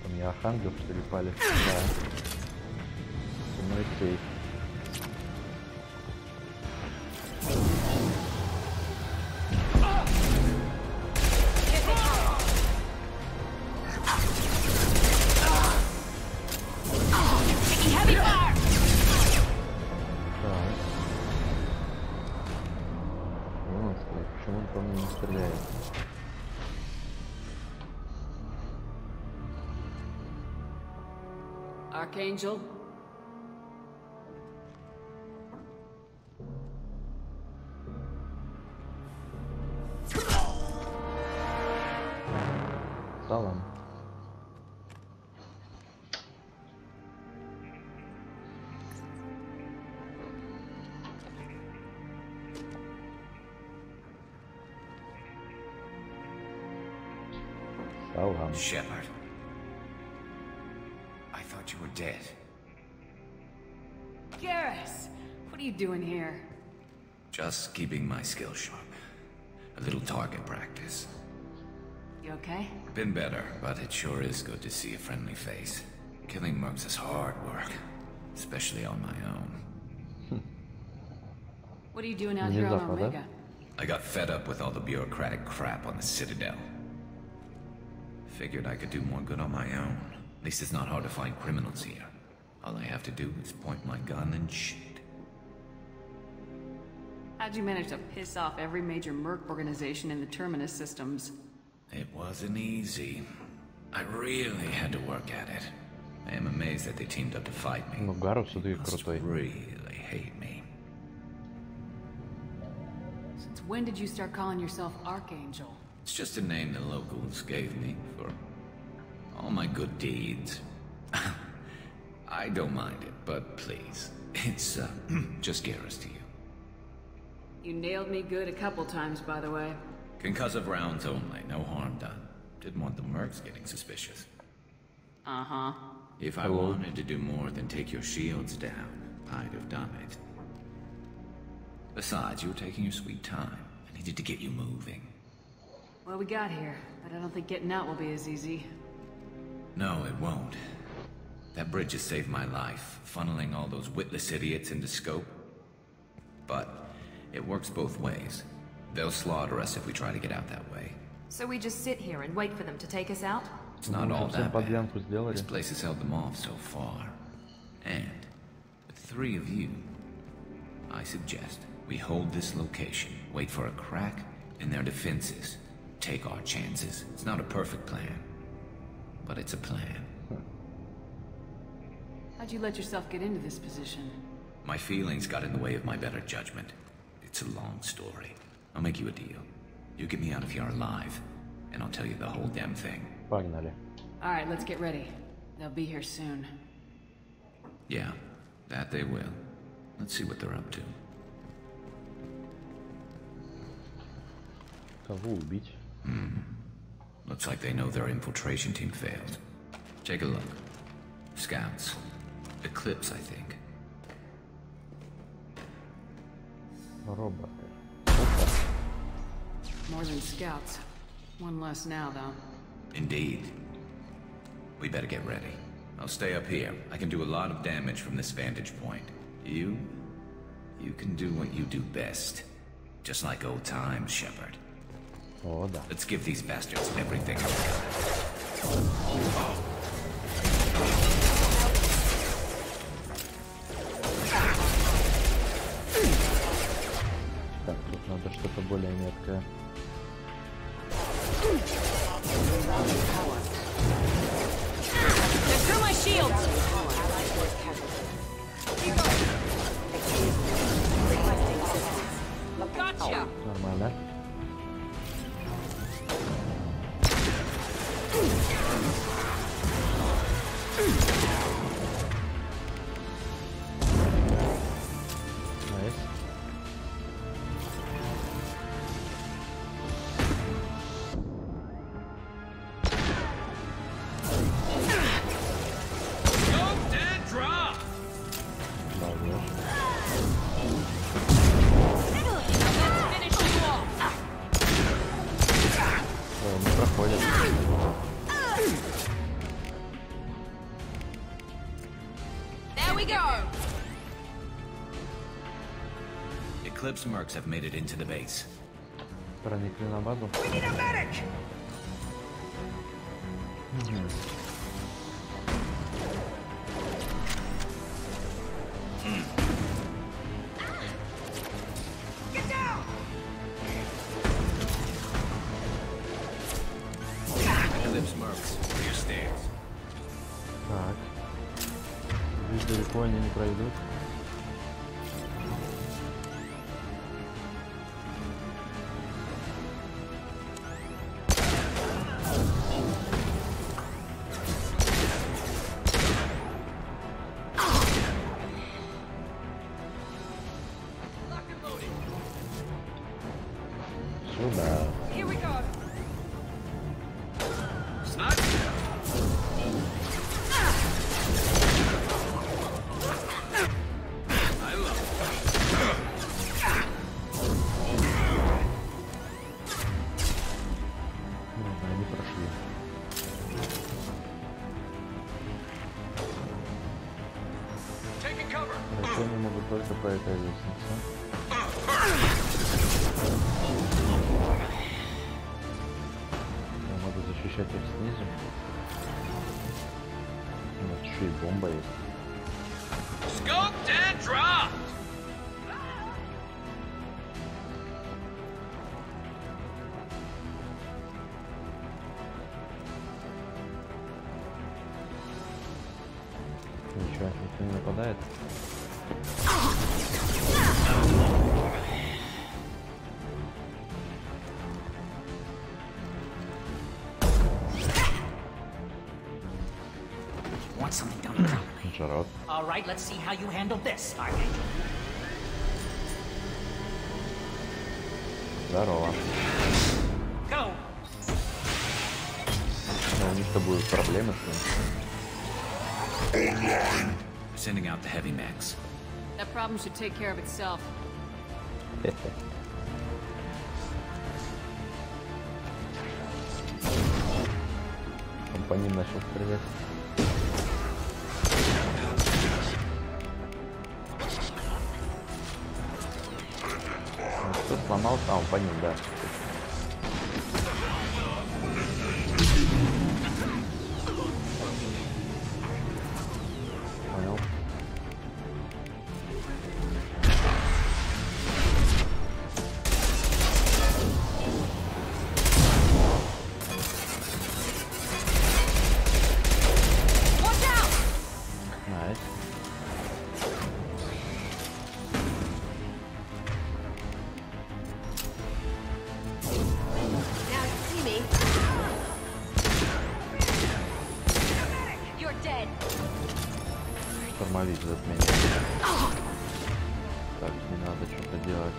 У меня архангел, что ли, палец? Да. Со мной сейф. Почему он по мне не стреляет? Archangel? Салам. Салам. Shepard. I thought you were dead. Garrus! What are you doing here? Just keeping my skills sharp. A little target practice. You okay? Been better, but it sure is good to see a friendly face. Killing mercs is hard work, especially on my own. What are you doing out here on Omega? I got fed up with all the bureaucratic crap on the Citadel. Figured I could do more good on my own. At least it's not hard to find criminals here. All I have to do is point my gun and shoot. How'd you manage to piss off every major merc organization in the Terminus systems? It wasn't easy. I really had to work at it. I am amazed that they teamed up to fight me. Ну, Гарус все-таки Must крутой. really hate me. Since when did you start calling yourself Archangel? It's just a name the locals gave me for all my good deeds. I don't mind it, but please, it's just Garrus to you. You nailed me good a couple times, by the way. Concussive rounds only, no harm done. Didn't want the mercs getting suspicious. Uh-huh. If I wanted to do more than take your shields down, I'd have done it. Besides, you were taking your sweet time. I needed to get you moving. Well, we got here, but I don't think getting out will be as easy. No, it won't. That bridge has saved my life, funneling all those witless idiots into scope. But it works both ways. They'll slaughter us if we try to get out that way. So we just sit here and wait for them to take us out? It's not all that bad. This place has held them off so far. And with 3 of you, I suggest we hold this location, wait for a crack in their defenses, take our chances. It's not a perfect plan, but it's a plan. How'd you let yourself get into this position? My feelings got in the way of my better judgment. It's a long story. I'll make you a deal. You get me out of here alive, and I'll tell you the whole damn thing. Погнали. All right, let's get ready. They'll be here soon. Yeah, that they will. Let's see what they're up to. Кого убить? Looks like they know their infiltration team failed. Take a look. Scouts. Eclipse, I think. Роботы. More than scouts. One less now, though. Indeed. We better get ready. I'll stay up here. I can do a lot of damage from this vantage point. You can do what you do best. Just like old times, Shepard. О, да. Let's give these bastards everything we've got. Так, тут надо что-то более меткое. Through my shield! Gotcha! Нормально. Найс. Не проходит. There we go! Eclipse mercs have made it into the base. Проникли на базу. We need a medic! Get down! Eclipse mercs, clear stairs. Так. Здесь далеко они не пройдут. Сюда. Here we go! Они прошли. Пройти они могут только по этой лестнице. Я могу защищать их снизу. У нас еще и бомба есть. Scoped and dropped! Ничего, никто не нападает. Want something done properly. Жарот. All right, let's see how you handle this, Archangel. Здорово. Go. Но у них-то будут проблемы с ним. Sending out the heavy mechs. That problem should take care of itself. по ним начал стрелять. Кто сломался? А, он по ним, да. Понял. Штормовик от меня. Так, не надо что-то делать.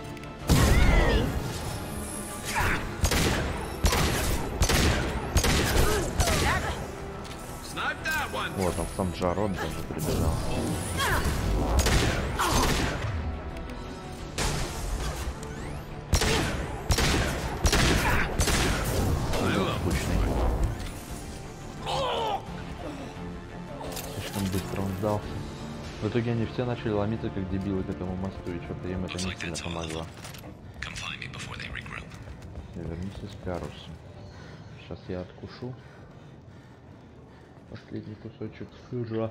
Вот он сам Джарод даже прибежал. Скучный. Слишком быстро он сдался. В итоге они все начали ломиться как дебилы к этому мосту, и что-то им это не сильно помогло. Я вернусь из Каруса. Сейчас я откушу последний кусочек сыра.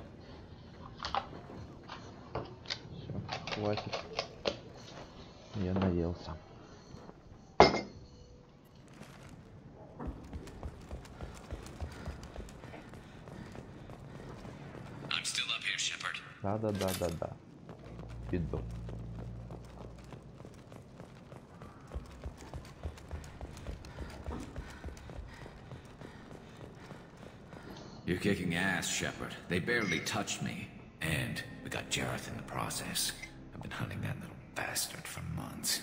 Все, хватит. Я наелся. Да. Иду. You're kicking ass, Shepard. They barely touched me. And we got Jareth in the process. I've been hunting that little bastard for months.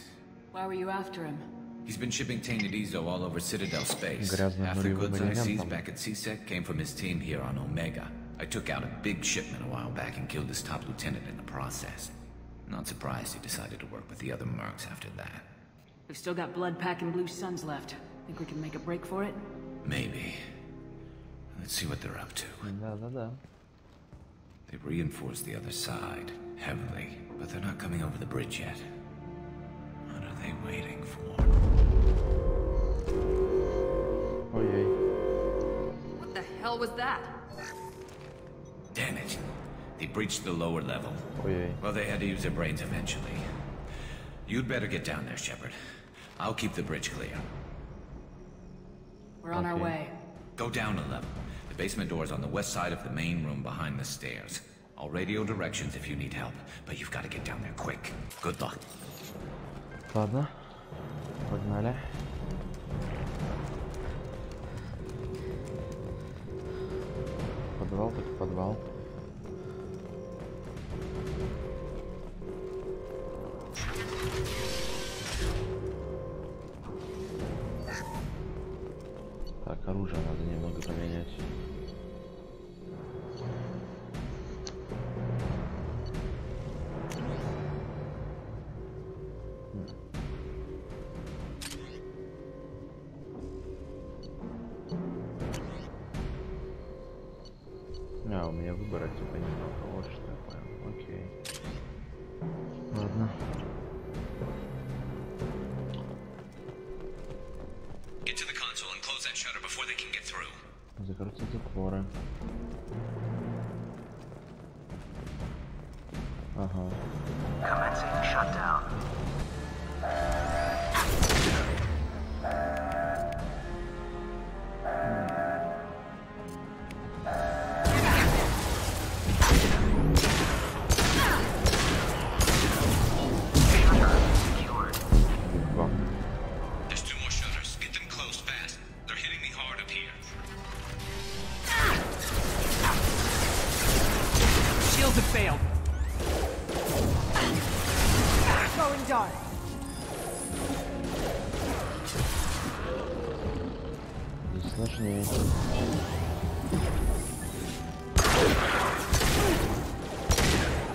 Why were you after him? He's been shipping tainted Ezo all over Citadel space. Half the goods I seized back at CSEC came from his team here on Omega. I took out a big shipment a while back and killed his top lieutenant in the process. Not surprised he decided to work with the other mercs after that. We've still got blood pack and blue suns left. Think we can make a break for it? Maybe. Let's see what they're up to. Да. They've reinforced the other side heavily, but they're not coming over the bridge yet. What are they waiting for? Oh yeah. What the hell was that? Damn it. They breached the lower level. Oh yeah. Well, they had to use their brains eventually. You'd better get down there, Shepard. I'll keep the bridge clear. We're on our way. Go down a level. The basement door is on the west side of the main room behind the stairs. I'll radio directions if you need help, but you've got to get down there quick. Good luck. Ладно. Погнали. Подвал так подвал. Так, оружие надо немного поменять. А, у меня выбора типа немного. Вот что я понял. Окей. Ладно. Закройте затворы. Ага. Сложнее.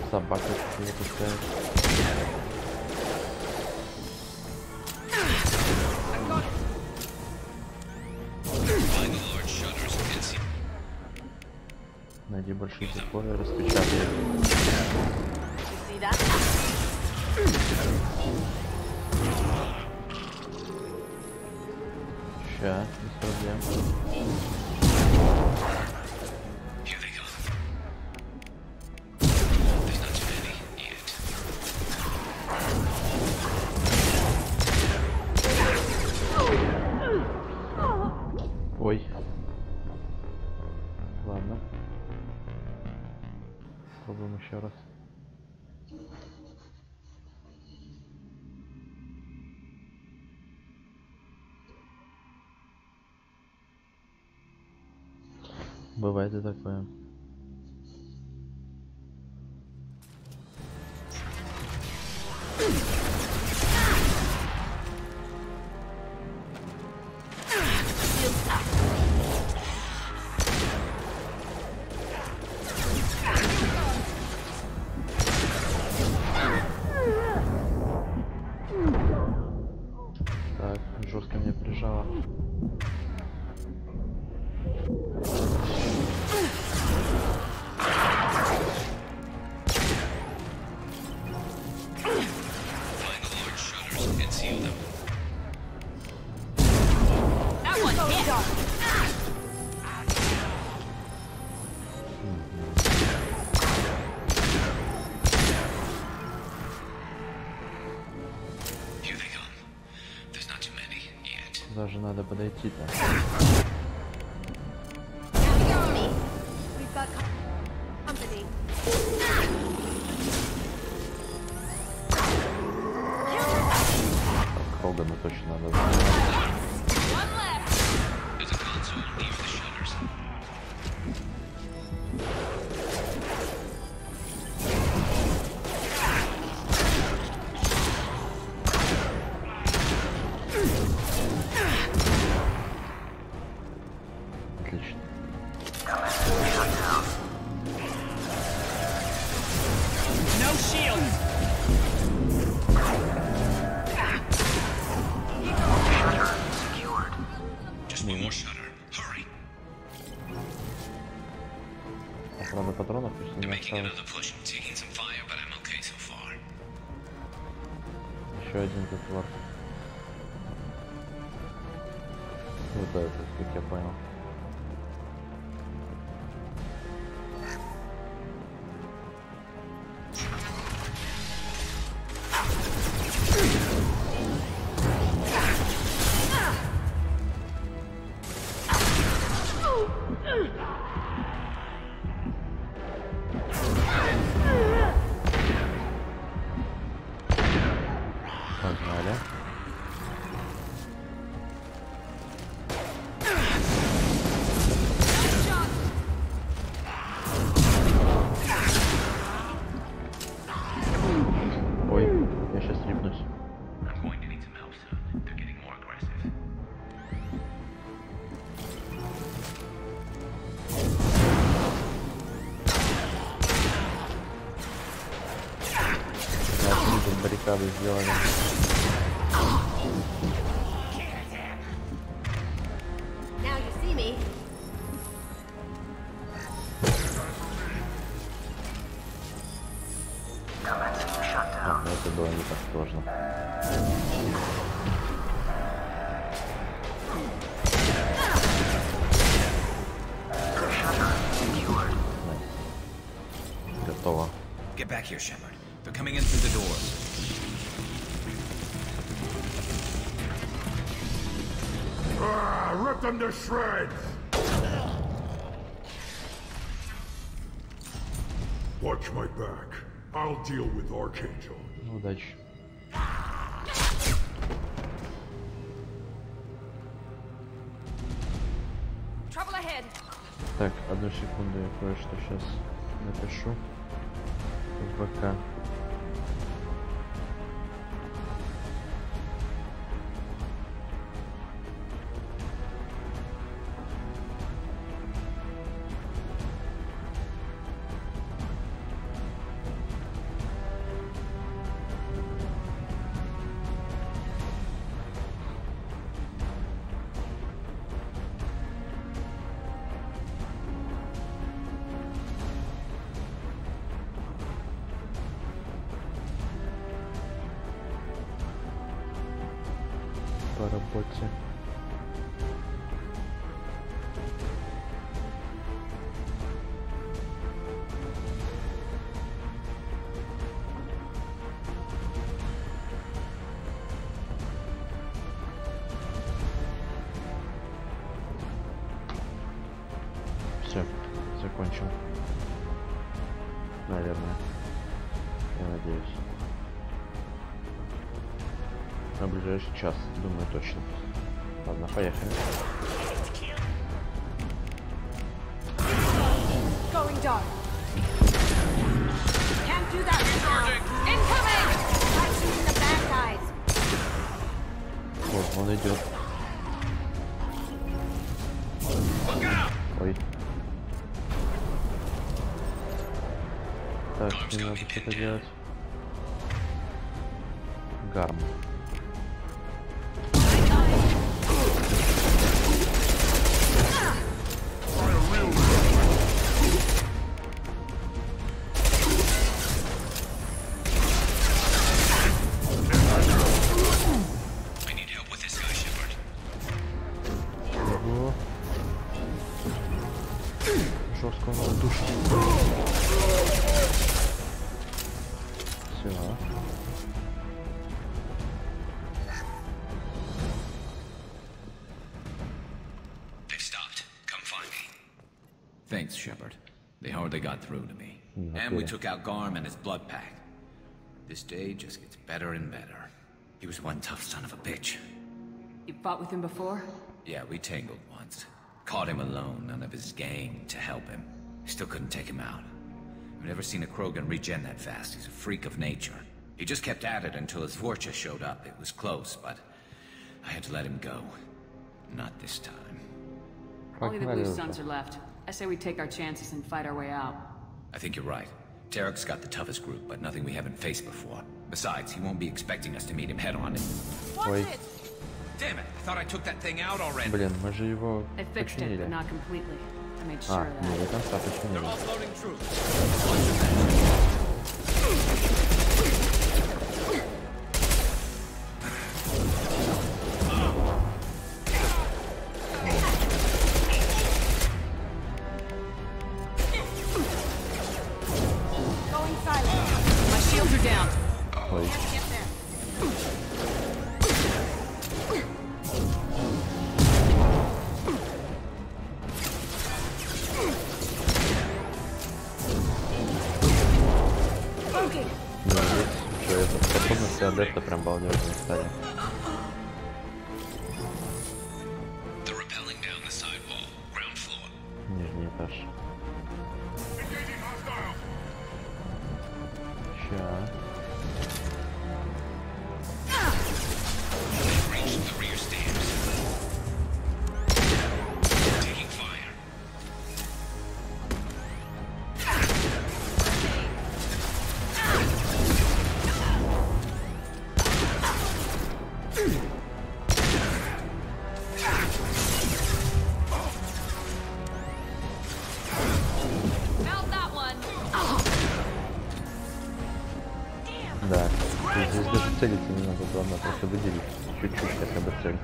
Собака не пускает. Найди большие тепло и распечатай. Ща, без проблем. Ой. Ладно. Пробуем еще раз. Бывает и такое. Так, жестко меня прижало. Даже надо подойти-то. Хогану точно надо. Правда, патронов почти не осталось. Еще один затвор. Вот этот, как я понял. Погнали. Ой, я сейчас рипнусь. Баррикады сделали. Это было не так сложно. Готово. Get back here, Shepard. They're coming in through the doors. Rip them to shreds! Watch my back. I'll deal with Archangel. Удачи. Так, одну секунду, я кое-что сейчас напишу в ВК. по работе. Все, закончил. Наверное. Я надеюсь. На ближайший час, думаю, точно. Ладно, поехали. Going dark. Can't do that now. Incoming! I'm shooting the bad guys. О, он идет. Ой. Так, не надо что-то делать. Гарм. Жестко он душит. Все. Thanks, Shepard. They hardly got through to me. And we took out Garm and his blood pack. This day just gets better and better. He was one tough son of a bitch. You fought with him before? Yeah, we tangled once. Caught him alone, none of his gang to help him. Still couldn't take him out. I've never seen a Krogan regen that fast. He's a freak of nature. He just kept at it until his Vorcha showed up. It was close, but I had to let him go. Not this time. Only the Blue Suns are left. I say we take our chances and fight our way out. I think you're right. Tarek's got the toughest group, but nothing we haven't faced before. Besides, he won't be expecting us to meet him head on. Ой. Damn it! I thought I took that thing out already. Блин, мы же его I fixed it, починили. but not completely. I made sure of Не that. до конца починили. Going silent. My shields are down. Ой. Способности адепта прям балдежные стали. Нижний этаж. Ща. Да, здесь даже целиться не надо, главное просто выделить чуть-чуть хотя бы цель.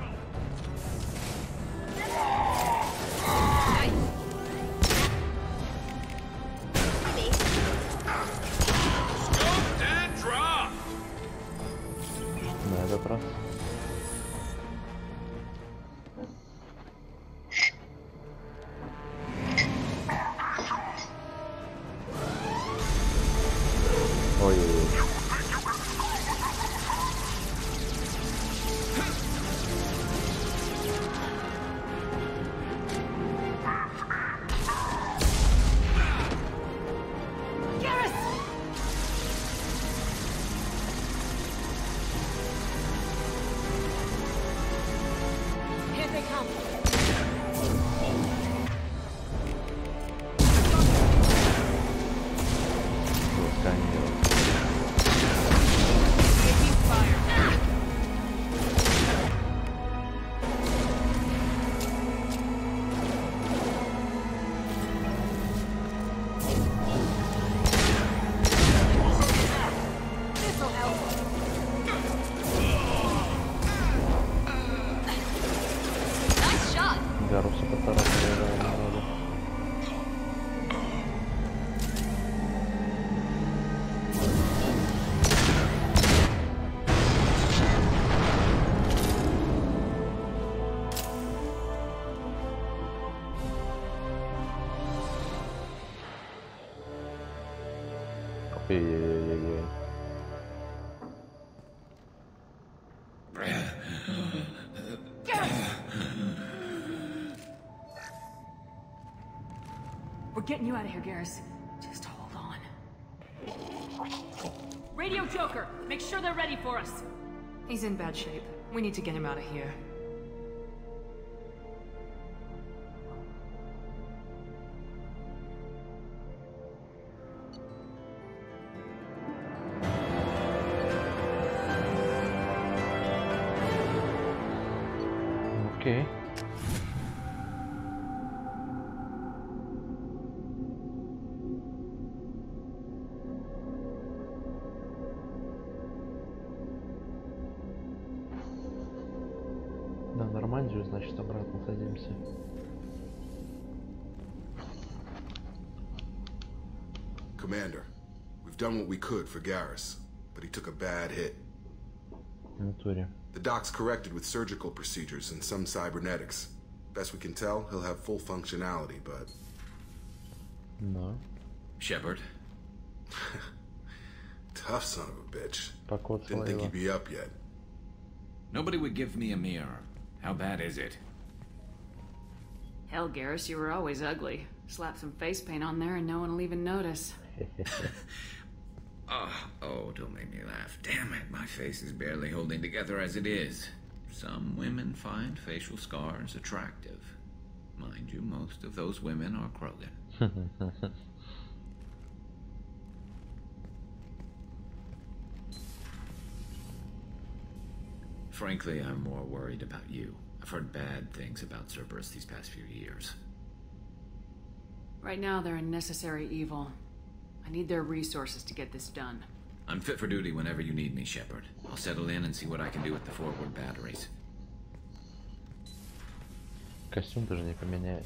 На этот раз. Ой-ой-ой. Garrus! 1 Эй-эй-эй-эй. We're getting you out of here, Garrus. Just hold on. Radio Joker, make sure they're ready for us. He's in bad shape. We need to get him out of here. Окей. Да, нормально, значит, обратно садимся. Commander, we've done what we could for Garrus, but he took a bad hit. The doc's corrected with surgical procedures and some cybernetics. Best we can tell, he'll have full functionality, but... No. Shepard? Tough son of a bitch. Didn't think he'd be up yet. Nobody would give me a mirror. How bad is it? Hell, Garrus, you were always ugly. Slap some face paint on there and no one will even notice. Oh, don't make me laugh. Damn it, my face is barely holding together as it is. Some women find facial scars attractive. Mind you, most of those women are Krogan. Frankly, I'm more worried about you. I've heard bad things about Cerberus these past few years. Right now, they're a necessary evil. I need their resources to get this done. I'm fit for duty whenever you need me, Shepard. I'll settle in and see what I can do with the forward batteries. Костюм даже не поменяет.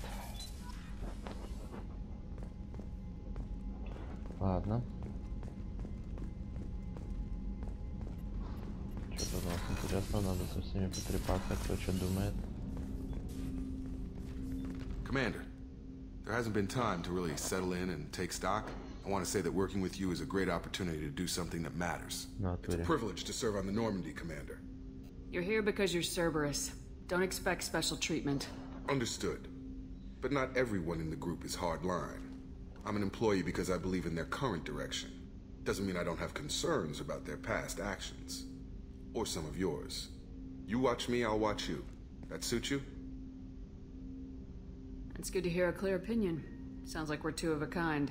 Ладно. Что-то у нас интересно, надо со всеми потрепаться, кто что думает. Commander, there hasn't been time to really settle in and take stock. I want to say that working with you is a great opportunity to do something that matters. It's a privilege to serve on the Normandy, Commander. You're here because you're Cerberus. Don't expect special treatment. Understood. But not everyone in the group is hardline. I'm an employee because I believe in their current direction. Doesn't mean I don't have concerns about their past actions. Or some of yours. You watch me, I'll watch you. That suit you? It's good to hear a clear opinion. Sounds like we're two of a kind.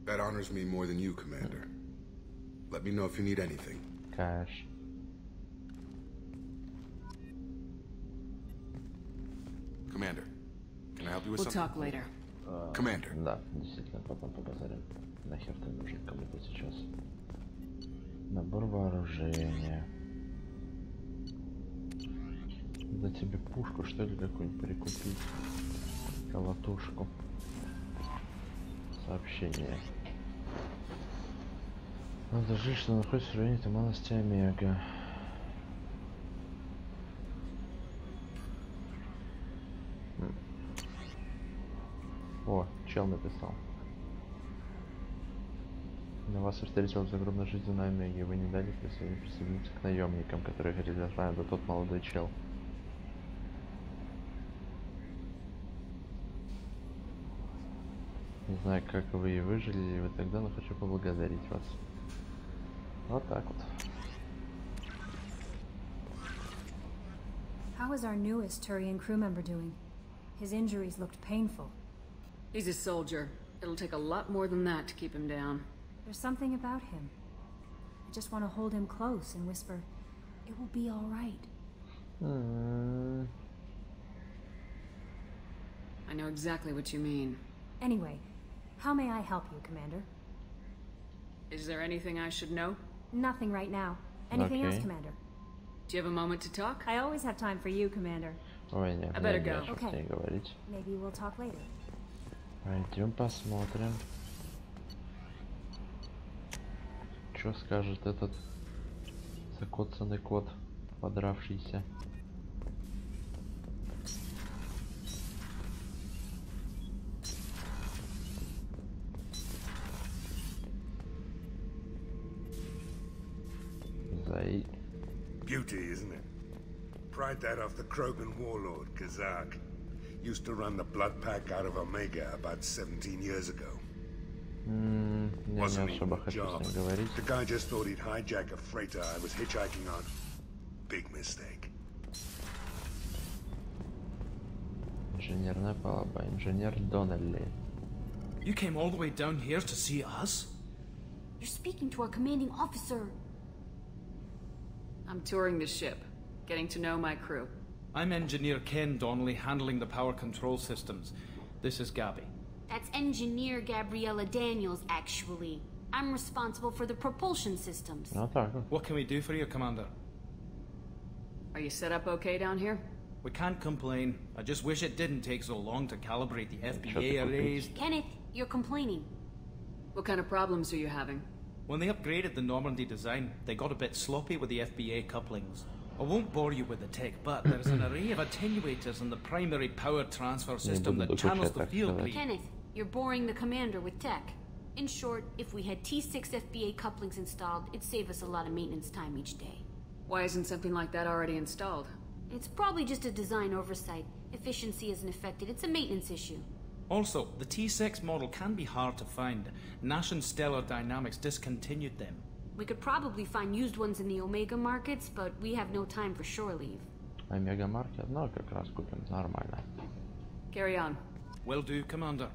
That honors me more than you, Commander. Let me know if you need anything. Cash. Commander, can I help you with something? We'll talk later. Commander. Да, действительно, потом побазарим. Нахер ты нужен кому-то сейчас? Набор вооружения. Да тебе пушку, что ли, какую-нибудь прикупить? Колотушку. Сообщение. Надо жить, что находится в районе туманности Омега. О, чел написал. На вас встретил загробная жизнь на Омеге. Вы не дали присоединиться к наемникам, которые хотели с вами, да тот молодой чел. Не знаю, как вы и выжили, и вы тогда, но хочу поблагодарить вас. Вот так вот. How is our newest Turian crew member doing? His injuries looked painful. He's a soldier. It'll take a lot more than that to keep him down. There's something about him. I just want to hold him close and whisper, "It will be all right." I know exactly what you mean. Anyway, how may I help you, Commander? Is there anything I should know? Nothing right now. Anything else, Commander? Do you have a moment to talk? I always have time for you, Commander. Ой, нет, I better go. Okay. говорить. Maybe we'll talk later. Пойдем посмотрим. Что скажет этот закоцанный кот, подравшийся. Zaid. Beauty, isn't it? Pried that off the Krogan warlord, Kazak. Used to run the blood pack out of Omega about 17 years ago. Wasn't even a job. The guy just thought he'd hijack a freighter I was hitchhiking on. Big mistake. Инженерная палуба, инженер Доннелли. You came all the way down here to see us? You're speaking to our commanding officer. I'm touring the ship, getting to know my crew. I'm Engineer Ken Donnelly, handling the power control systems. This is Gabby. That's Engineer Gabriella Daniels, actually. I'm responsible for the propulsion systems. What can we do for you, Commander? Are you set up okay down here? We can't complain. I just wish it didn't take so long to calibrate the FBA arrays. Kenneth, you're complaining. What kind of problems are you having? When they upgraded the Normandy design, they got a bit sloppy with the FBA couplings. I won't bore you with the tech, but there's an array of attenuators in the primary power transfer system that channels the field bleed. Kenneth, you're boring the commander with tech. In short, if we had T6 FBA couplings installed, it'd save us a lot of maintenance time each day. Why isn't something like that already installed? It's probably just a design oversight. Efficiency isn't affected. It's a maintenance issue. Also, the T6 model can be hard to find. Nash and Stellar Dynamics discontinued them. We could probably find used ones in the Omega markets, but we have no time for shore leave. Omega market? No, как раз купим. Нормально. Carry on. Will do, Commander.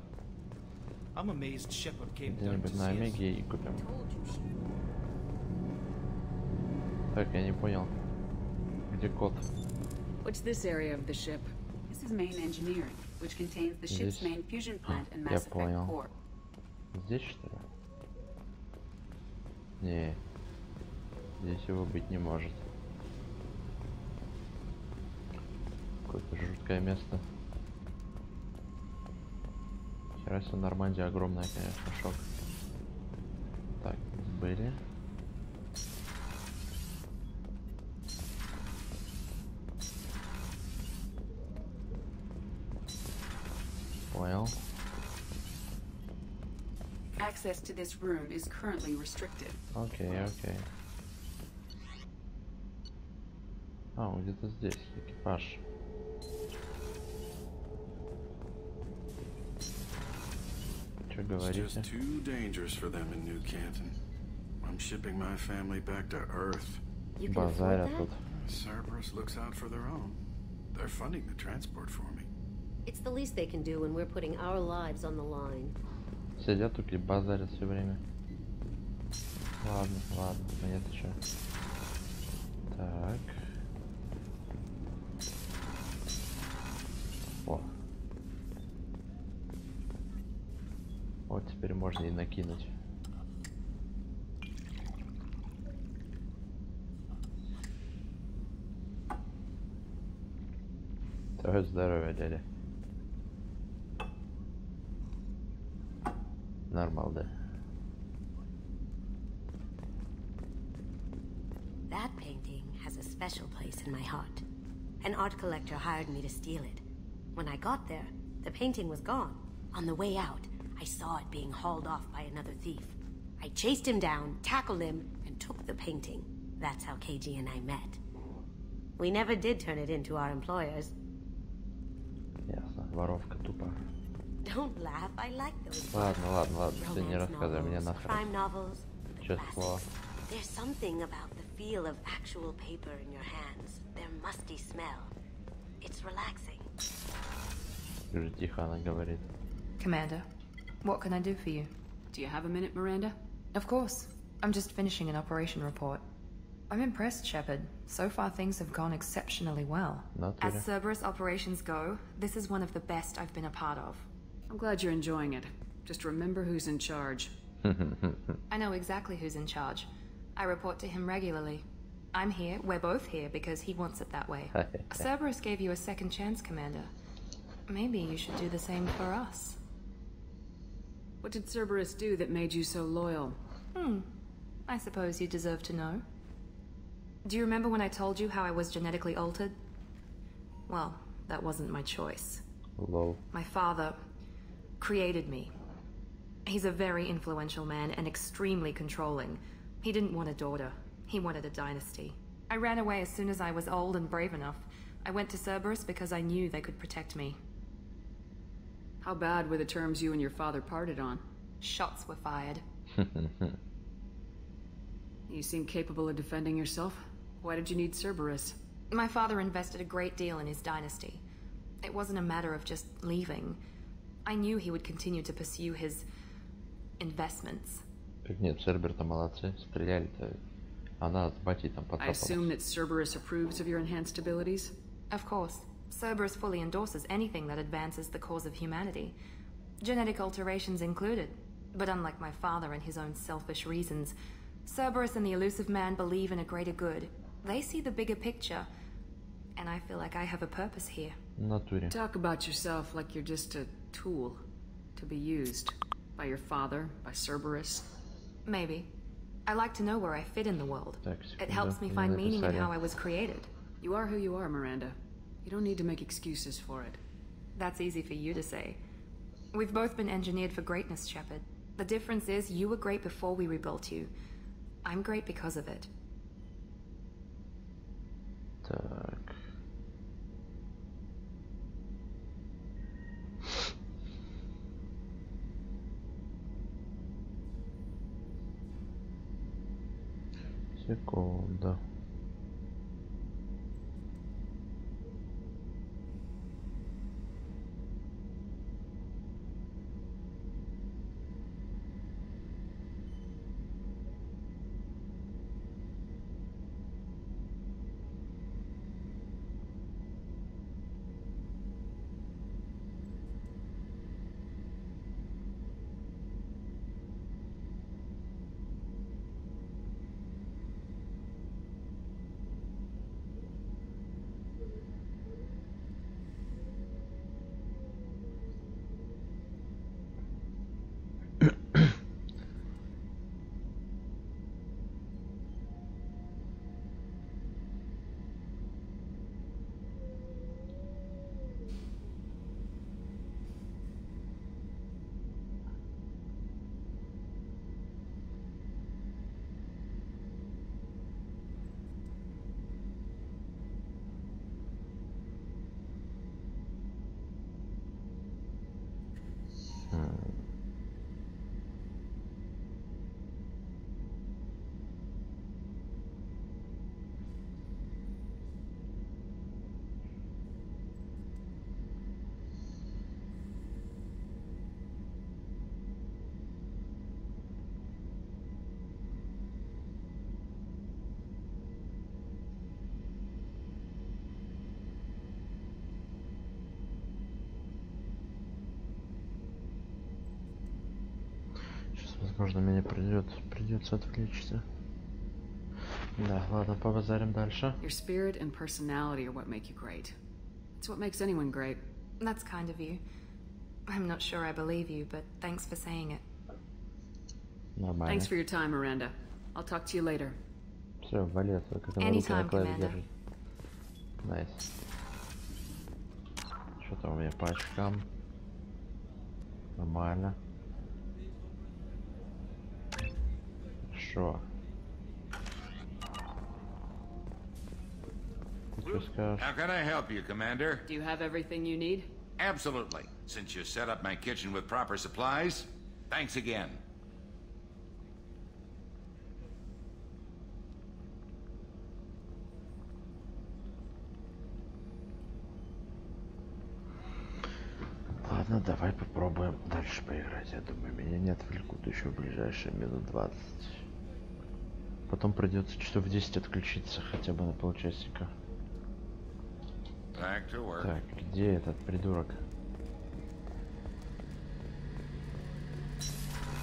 I'm amazed Shepard came down to Где-нибудь на Омеге и купим. Так, я не понял. Где код? What's this area of the ship? This is main engineering, which contains the ship's main fusion plant and Mass Effect core. Здесь, что ли? Не, здесь его быть не может. Какое-то жуткое место. Хера себе, Нормандия огромная, конечно, шок. Так, были. Понял. Access to this room is currently restricted. Окей, окей. А, он где-то здесь, экипаж. Что говорите? It's just too dangerous for them in New Canton. I'm shipping my family back to Earth. Базарят тут. Cerberus looks out for their own. They're funding the transport for me. It's the least they can do when we're putting our lives on the line. Сидят тут и базарят все время. Ладно, ладно, нет еще. Так. О. Вот теперь можно и накинуть. Твое здоровье, дядя. Нормал, да. That painting has a special place in my heart. An art collector hired me to steal it. When I got there, the painting was gone. On the way out, I saw it being hauled off by another thief. I chased him down, tackled him, and took the painting. That's how KG and I met. We never did turn it into our employers. Ясно, воровка тупо. Don't laugh, I like those. Ладно, ладно, ладно, ты не рассказывай мне нахрен. Crime novels. Число. There's something about the feel of actual paper in your hands. Their musty smell. It's relaxing. Уже тихо она говорит. Commander, what can I do for you? Do you have a minute, Miranda? Of course. I'm just finishing an operation report. I'm impressed, Shepard. So far things have gone exceptionally well. As Cerberus operations go, this is one of the best I've been a part of. I'm glad you're enjoying it. Just remember who's in charge. I know exactly who's in charge. I report to him regularly. I'm here, we're both here, because he wants it that way. Cerberus gave you a second chance, Commander. Maybe you should do the same for us. What did Cerberus do that made you so loyal? I suppose you deserve to know. Do you remember when I told you how I was genetically altered? Well, that wasn't my choice. Lol. My father created me. He's a very influential man and extremely controlling. He didn't want a daughter. He wanted a dynasty. I ran away as soon as I was old and brave enough. I went to Cerberus because I knew they could protect me. How bad were the terms you and your father parted on? Shots were fired. You seem capable of defending yourself. Why did you need Cerberus? My father invested a great deal in his dynasty. It wasn't a matter of just leaving. I knew he would continue to pursue his investments. Нет, Цербер-то молодцы, стреляли-то. Она с батей там I assume that Cerberus approves of your enhanced abilities? Of course. Cerberus fully endorses anything that advances the cause of humanity. Genetic alterations included. But unlike my father and his own selfish reasons, Cerberus and the Elusive Man believe in a greater good. They see the bigger picture. And I feel like I have a purpose here. Talk about yourself like you're just a tool to be used. By your father, by Cerberus. Maybe. I like to know where I fit in the world. It helps me find meaning in how I was created. You are who you are, Miranda. You don't need to make excuses for it. That's easy for you to say. We've both been engineered for greatness, Shepard. The difference is you were great before we rebuilt you. I'm great because of it. Так. Секунда. Возможно, мне придется отвлечься. Да, ладно, побазарим дальше. Your spirit and personality are what make you great. It's what makes anyone great. That's kind of you. I'm not sure I believe you, but thanks for saying it. Нормально. Thanks for your time, Miranda. I'll talk to you later. Все, вали, только на руки на клаве держи. Найс. Что-то у меня по очкам. Нормально. Хорошо. How can I help you, Commander? Do you have everything you need? Absolutely. Since you set up my kitchen with proper supplies, thanks again. Ладно, давай попробуем дальше поиграть. Я думаю, меня не отвлекут еще в ближайшие минут 20. Потом придется часов 10 отключиться, хотя бы на полчасика. Так, где этот придурок?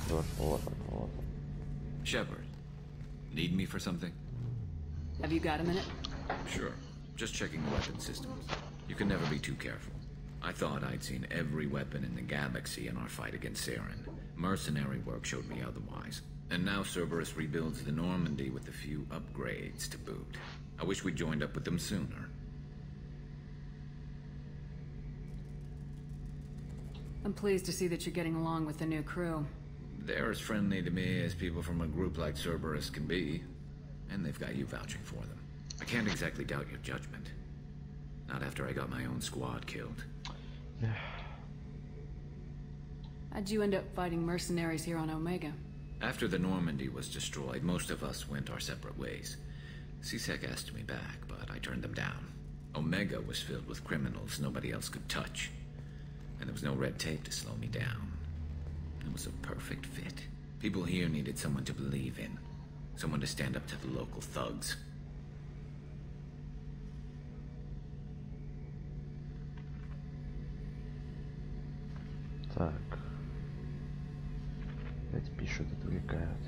Вот он. Shepard, need me for something? Have you got a minute? Sure. Just checking the weapon systems. You can never be too careful. I thought I'd seen every weapon in the galaxy in our fight against Saren. Mercenary work showed me otherwise. And now Cerberus rebuilds the Normandy with a few upgrades to boot. I wish we'd joined up with them sooner. I'm pleased to see that you're getting along with the new crew. They're as friendly to me as people from a group like Cerberus can be. And they've got you vouching for them. I can't exactly doubt your judgment. Not after I got my own squad killed. How'd you end up fighting mercenaries here on Omega? After the Normandy was destroyed, most of us went our separate ways. C-Sec asked me back, but I turned them down. Omega was filled with criminals nobody else could touch. And there was no red tape to slow me down. It was a perfect fit. People here needed someone to believe in. Someone to stand up to the local thugs. Так. Опять пишут, отвлекают.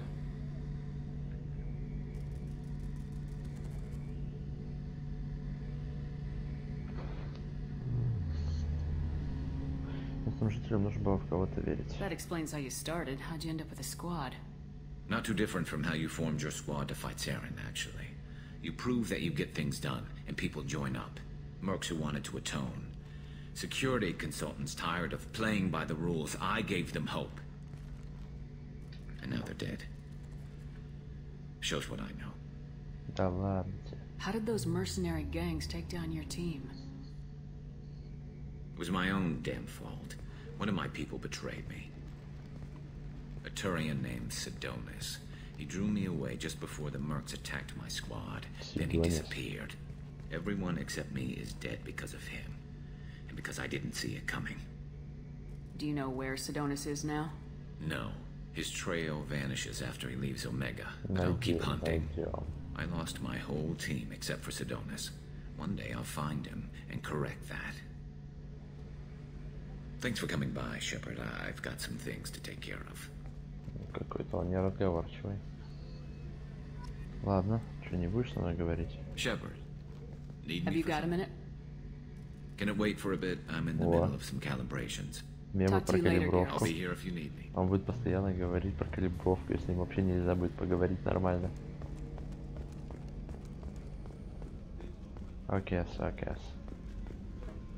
Местным жителям нужно было в кого-то верить. That explains how you started. How'd you end up with a squad? Not too different from how you formed your squad to fight Saren, actually. You prove that you get things done, and people join up. Mercs who wanted to atone. Security consultants tired of playing by the rules. I gave them hope. And now they're dead. Shows what I know. Да ладно. How did those mercenary gangs take down your team? It was my own damn fault. One of my people betrayed me. A Turian named Sidonis. He drew me away just before the Mercs attacked my squad. Then he disappeared. Everyone except me is dead because of him. And because I didn't see it coming. Do you know where Sidonis is now? No. His trail vanishes after he leaves Omega. But I'll keep hunting. I lost my whole team except for Sidonis. One day I'll find him and correct that. Thanks for coming by, Shepard. I've got some things to take care of. Какой-то он неразговорчивый. Ладно, что не будешь со мной говорить? Shepard, need Have me you for got a minute? Can it wait for a bit? I'm in the middle of some calibrations. Мемы про калибровку. I'll be here if you need me. Он будет постоянно говорить про калибровку, и с ним вообще нельзя будет поговорить нормально. Окей.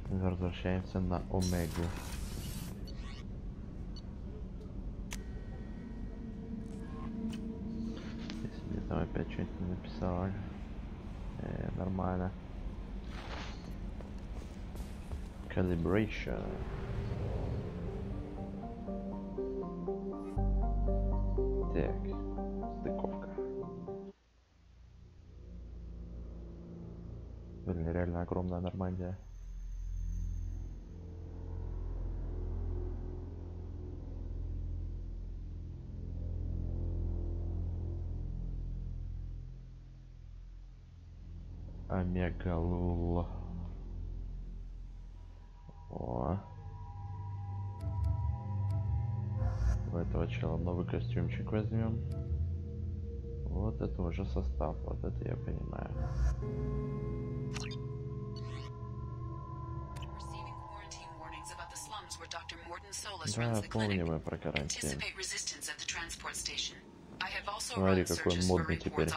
Возвращаемся на Омегу. Если там опять что-нибудь написали. Нормально. Calibration. Так, стыковка. Блин, реально огромная Нормандия. Омегалул. О. У этого чела новый костюмчик возьмем. Вот это уже состав, вот это я понимаю. Да, помню мы про карантин. Смотри, какой он модный теперь.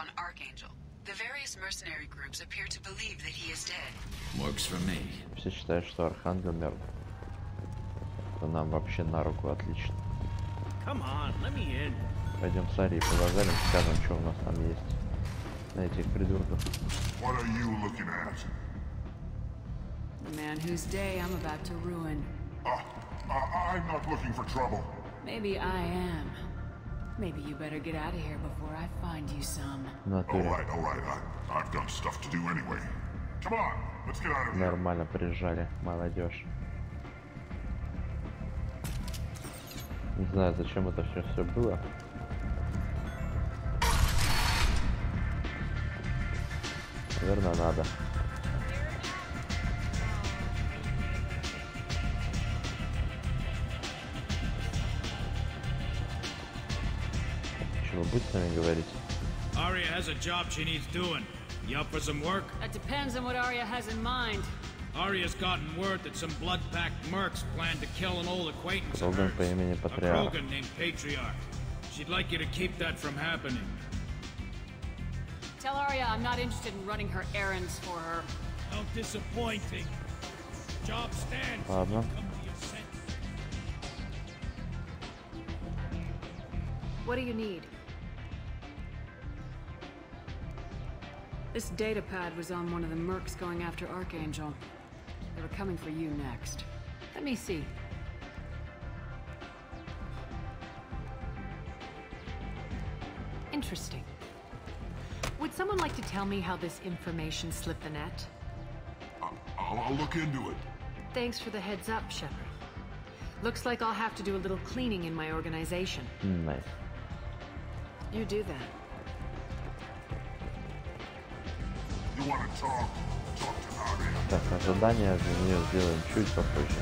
Все считают, что Архангел мертв. Это нам вообще на руку отлично. Пойдем с Арией побазарим, скажем, что у нас там есть. На этих придурков. The man whose day I'm about to ruin. I'm not looking for trouble. Maybe I am. Maybe you better get out of here before I find you some. All right. I've got stuff to do anyway. Come on, let's get out of here. Нормально прижали, молодежь. Не знаю, зачем это все было. Наверное, надо. Чего будет с нами говорить? Arya has a job she needs doing. You up for some work? That depends on what Arya has in mind. Arya's gotten word that some blood-packed mercs plan to kill an old acquaintance of Колдун hers, по имени a Патриарх. Krogan named Patriarch. She'd like you to keep that from happening. Tell Arya I'm not interested in running her errands for her. How disappointing. Job stands. Ладно. What do you need? This data pad was on one of the mercs going after Archangel. They were coming for you next. Let me see. Interesting. Would someone like to tell me how this information slipped the net? I'll look into it. Thanks for the heads up, Shepard. Looks like I'll have to do a little cleaning in my organization. Nice. You do that. You want to talk? Talk to Harry. Так, ожидания для нее сделаем чуть попозже.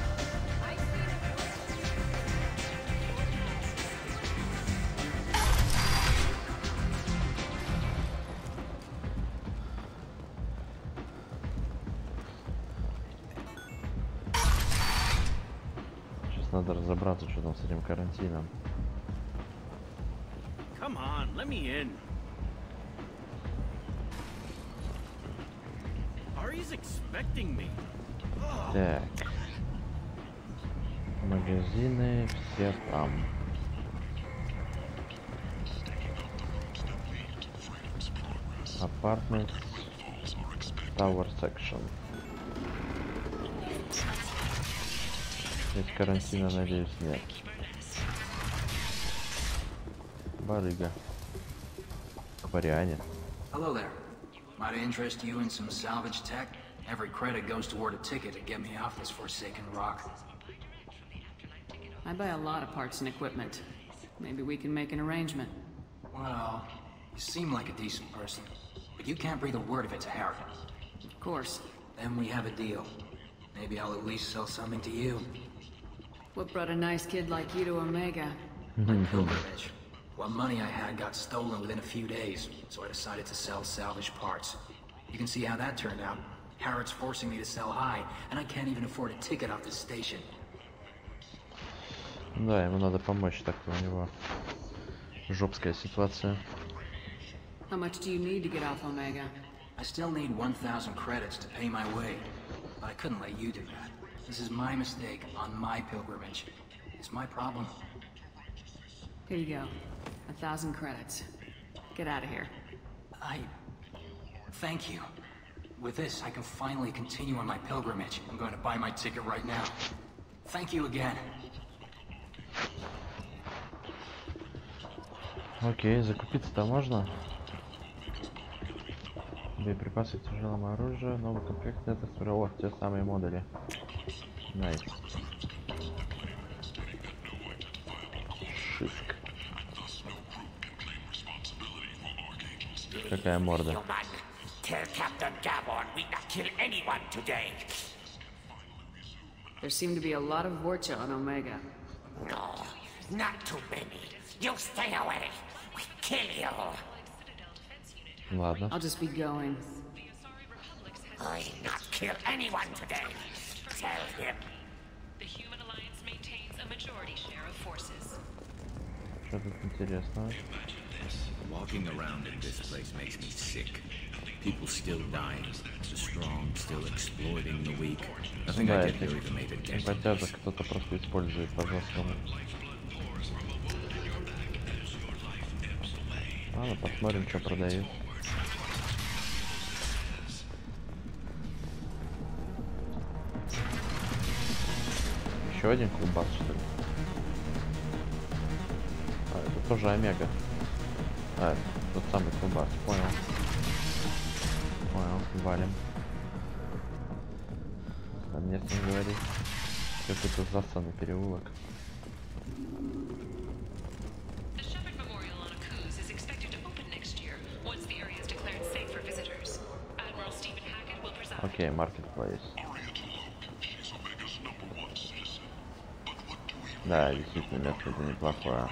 Сейчас надо разобраться, что там с этим карантином. Come on, let me in. Ari's expecting me. Так. Магазины все там. Apartments. Tower section. Здесь карантина, надеюсь, нет. Барыга. Аквариане. Hello there. Might interest you in some salvage tech? Every credit goes toward a ticket to get me off this forsaken rock. I buy a lot of parts and equipment. Maybe we can make an arrangement. Well, you seem like a decent person, but you can't breathe a word of it to Harry. Of course. Then we have a deal. Maybe I'll at least sell something to you. What brought a nice kid like you to Omega? My pilgrimage. What money I had got stolen within a few days, so I decided to sell salvage parts. You can see how that turned out. Harrod's forcing me to sell high, and I can't even afford a ticket off this station. Да, ему надо помочь, так-то у него жопская ситуация. How much do you need to get off Omega? I still need 1,000 credits to pay my way, but I couldn't let you do that. This is my mistake on my pilgrimage. It's my problem. Here you go. 1,000 credits. Get out of here. Thank you. With this, I can finally continue on my pilgrimage. I'm going to buy my ticket right now. Thank you again. Окей, закупиться-то можно? Боеприпасы к тяжелому оружию, новый комплект, это о, те самые модули. Найс. Шиск. Какая морда? There seem to be a lot of Vorcha on Omega. No, not too many. You stay away. We kill you. Ладно. I'll just be going. I not kill anyone today. Tell him. The Human Alliance maintains a majority share of forces. Что тут интересного? Walking around in this place makes me sick. People still dying, the strong still exploiting the weak. I think I get here even made a dent. Симпатяжа кто-то просто использует по-жесткому. Ладно, посмотрим, что продают. Еще один клубас, что ли? А, это тоже Омега. А, это тот самый клубас, понял. Понял, валим. Там не с ним говорить. Какой-то засанный переулок. Окей, маркетплейс. Да, действительно, место это неплохое.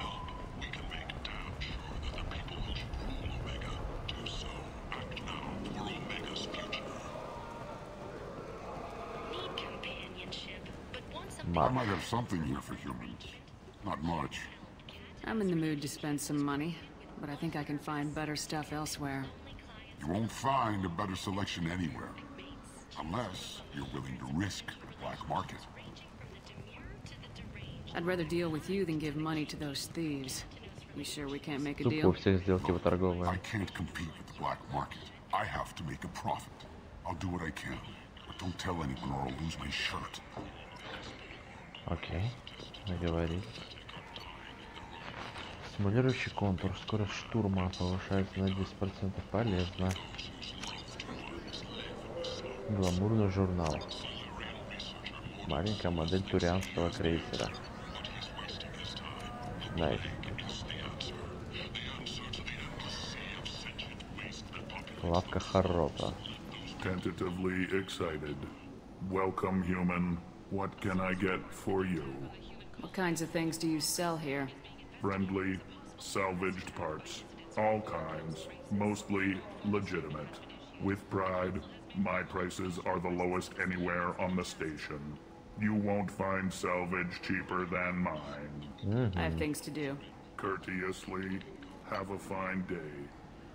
I might have something here for humans. Not much. I'm in the mood to spend some money, but I think I can find better stuff elsewhere. You won't find a better selection anywhere. Unless you're willing to risk the black market. I'd rather deal with you than give money to those thieves. You sure we can't make a Тупо deal? у всех сделки торговые. I can't compete with the black market. I have to make a profit. I'll do what I can, but don't tell anyone or I'll lose my shirt. Окей, договорились. Стимулирующий контур. Скорость штурма повышается на 10%. Полезно. Гламурный журнал. Маленькая модель турианского крейсера. Найс. Лавка Харрота. Tentatively excited. Welcome, human. What can I get for you? What kinds of things do you sell here? Friendly, salvaged parts. All kinds. Mostly legitimate. With pride, my prices are the lowest anywhere on the station. You won't find salvage cheaper than mine. I have things to do. Courteously, have a fine day.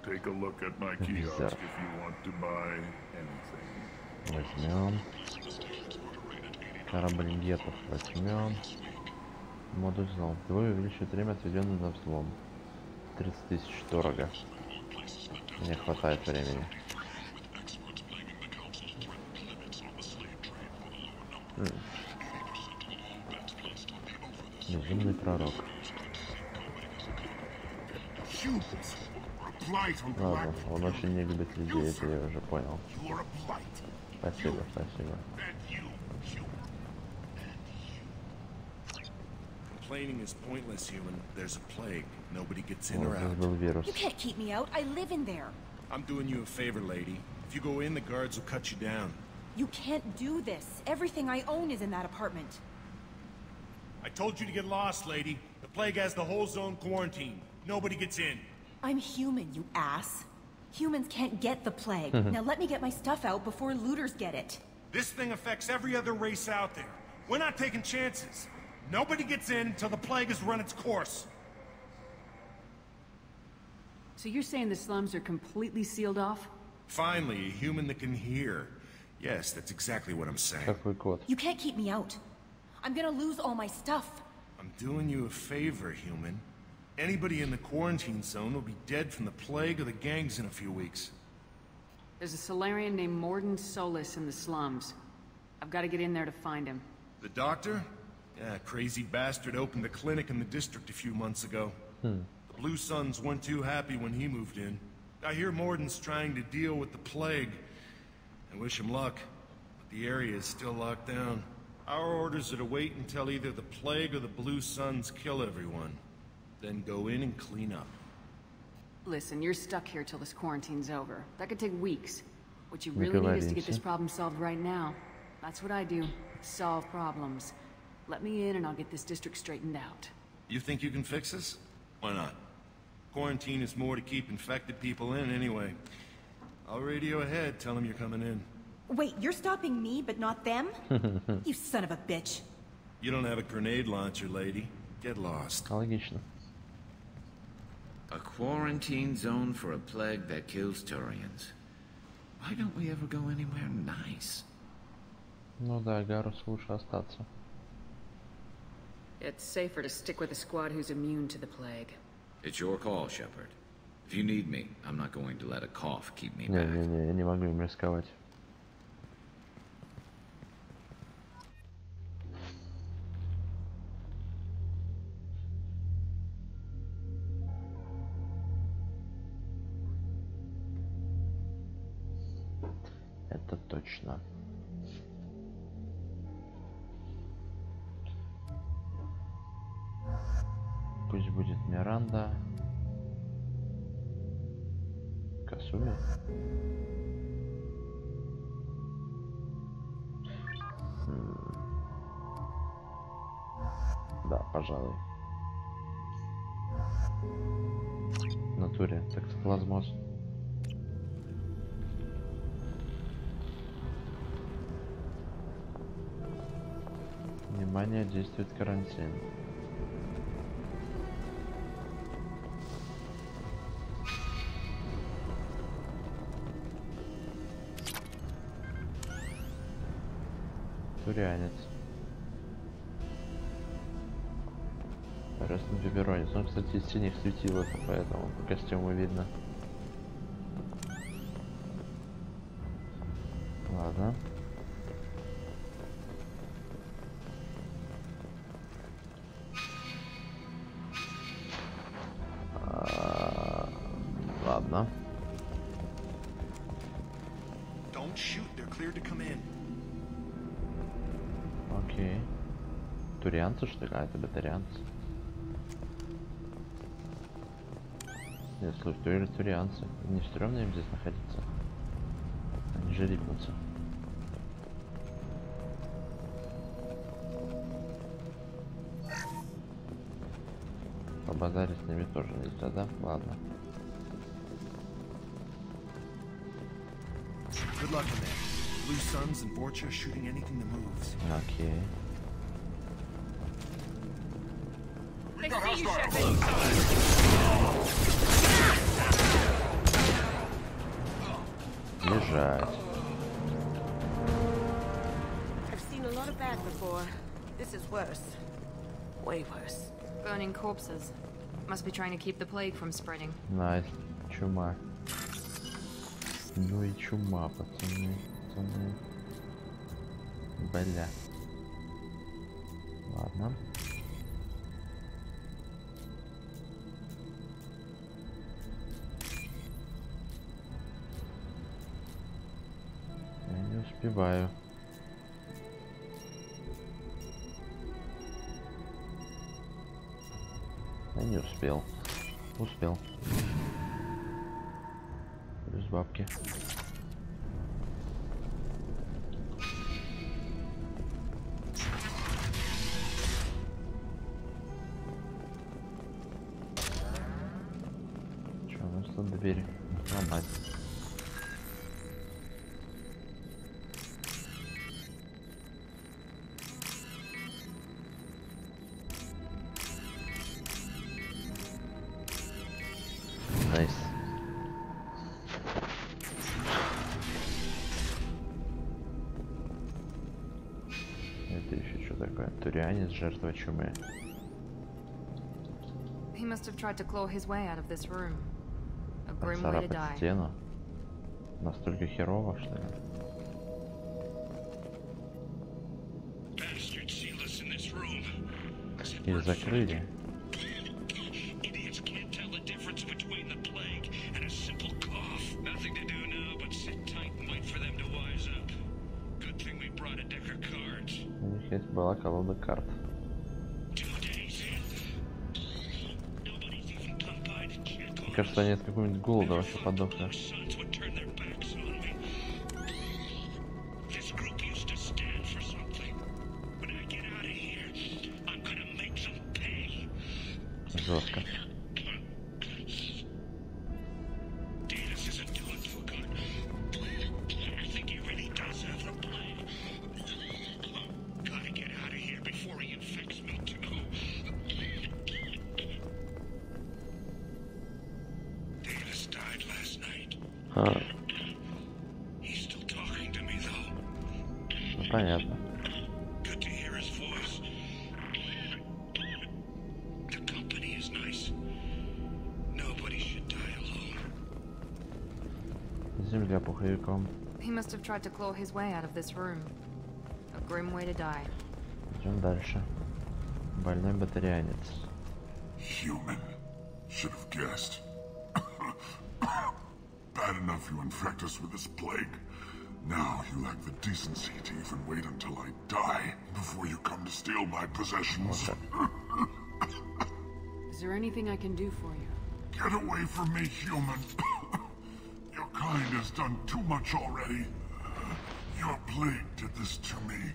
Take a look at my kiosk if you want to buy anything. Возьмем. Корабль гетов возьмем. Модуль взлом. Вдвое увеличивает время, отведенное на взлом. 30 тысяч дорого. Мне хватает времени. Безумный пророк. Ладно, он очень не любит людей, это я уже понял. Спасибо, спасибо. Complaining is pointless, human. There's a plague. Nobody gets in or out. You can't keep me out. I live in there. I'm doing you a favor, lady. If you go in, the guards will cut you down. You can't do this. Everything I own is in that apartment. I told you to get lost, lady. The plague has the whole zone quarantined. Nobody gets in. I'm human, you ass. Humans can't get the plague. Now let me get my stuff out before looters get it. This thing affects every other race out there. We're not taking chances. Nobody gets in until the plague has run its course. So you're saying the slums are completely sealed off? Finally, a human that can hear. Yes, that's exactly what I'm saying. You can't keep me out. I'm gonna lose all my stuff. I'm doing you a favor, human. Anybody in the quarantine zone will be dead from the plague or the gangs in a few weeks. There's a Solarian named Morden Solis in the slums. I've got to get in there to find him. The doctor? Yeah, crazy bastard opened a clinic in the district a few months ago. The Blue Suns weren't too happy when he moved in. I hear Morden's trying to deal with the plague. I wish him luck, but the area is still locked down. Our orders are to wait until either the plague or the Blue Suns kill everyone. Then go in and clean up. Listen, you're stuck here till this quarantine's over. That could take weeks. What you really need is to get this problem solved right now. That's what I do. Solve problems. Let me in and I'll get this district straightened out. You think you can fix this? Why not? Quarantine is more to keep infected people in anyway. I'll radio ahead, tell them you're coming in. Wait, you're stopping me, but not them? You son of a bitch. You don't have a grenade launcher, lady. Get lost. Логично. A quarantine zone for a plague that kills Turians. Why don't we ever go anywhere nice? Ну да, Гарус лучше остаться. It's safer to stick with a squad who's immune to the plague. It's your call, Shepard. If you need me, I'm not going to let a cough keep me back. Не, я не могу им рисковать. Это точно. Пусть будет Миранда. Касуми. Да, пожалуй. В натуре токсоплазмоз. Внимание, действует карантин. Турианец. Ростом пепперонис. Он, кстати, из синих светил, это поэтому по костюму видно. Ладно. Ладно. Окей. Турианцы, что ли? А, это батарианцы. Нет, слушай, турианцы. Не стрёмно им здесь находиться. Они же рипнутся. Побазарить с ними тоже нельзя, да? Ладно. Good luck, man. Blue Suns and Borgia shooting anything that moves. Okay. They see you, Shepard. Лежать. I've seen a lot of bad before. This is worse. Way worse. Burning corpses. Must be trying to keep the plague from spreading. Найс. Чума. Ну и чума, пацаны. Бля. Ладно. Я не успеваю. Я не успел. Успел. Плюс бабки. Что у нас тут двери? Ломать. Найс. Это еще что такое? Турианец, жертва чумы. He must have tried to claw his way out of this room. A grim way to Поцарапать die. стену? Настолько херово, что ли? Их закрыли. У них есть была колода карт. Мне кажется, они от какого-нибудь голода вообще подохли. Жестко. Ну, понятно. Земля пуховиком. He must have tried to claw his way out of this room. A grim way to die. Идем дальше. Больной батарианец. Human. Should have guessed. Bad enough you infect us with this plague. Now you lack the decency to even wait until I die before you come to steal my possessions. Is there anything I can do for you? Get away from me, human. Your kind has done too much already. Your plague did this to me.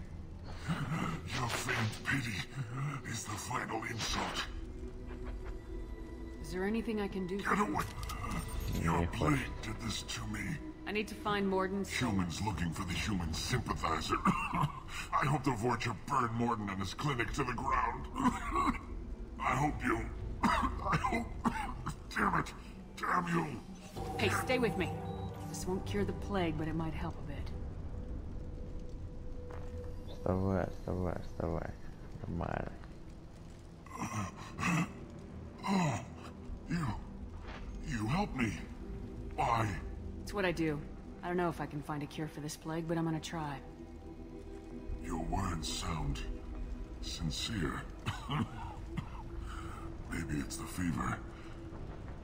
Your faint pity is the final insult. Is there anything I can do for you? Get away. Your plague did this to me. I need to find Morden's... Humans looking for the human sympathizer. I hope the Vorcha burned Morden and his clinic to the ground. I hope you... I hope... Damn it. Damn you. Hey, stay with me. This won't cure the plague, but it might help a bit. Вставай, вставай, вставай. Нормально. You help me. Why? It's what I do. I don't know if I can find a cure for this plague, but I'm gonna try. Your words sound sincere. Maybe it's the fever.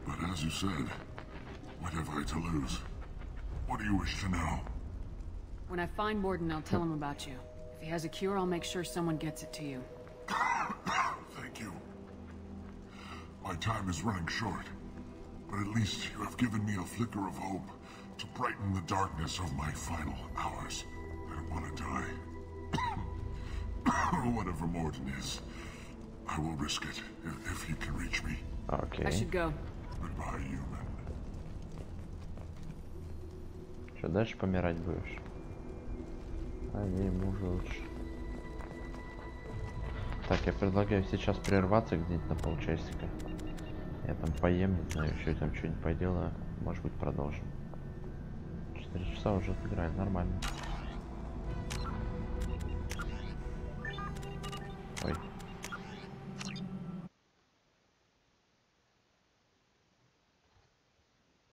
But as you said, what have I to lose? What do you wish to know? When I find Morden, I'll tell him about you. If he has a cure, I'll make sure someone gets it to you. Thank you. My time is running short, but at least you have given me a flicker of hope to brighten the darkness of my final hours. I don't want to die. Whatever Morden is, I will risk it if he can reach me. Okay. I should go. Goodbye, human. Что, дальше помирать будешь? А не, мужа лучше. Так, я предлагаю сейчас прерваться где-нибудь на полчасика. Я там поем, не знаю, еще там что-нибудь поделаю. Может быть, продолжим. 4 часа уже отыграли, нормально. Ой.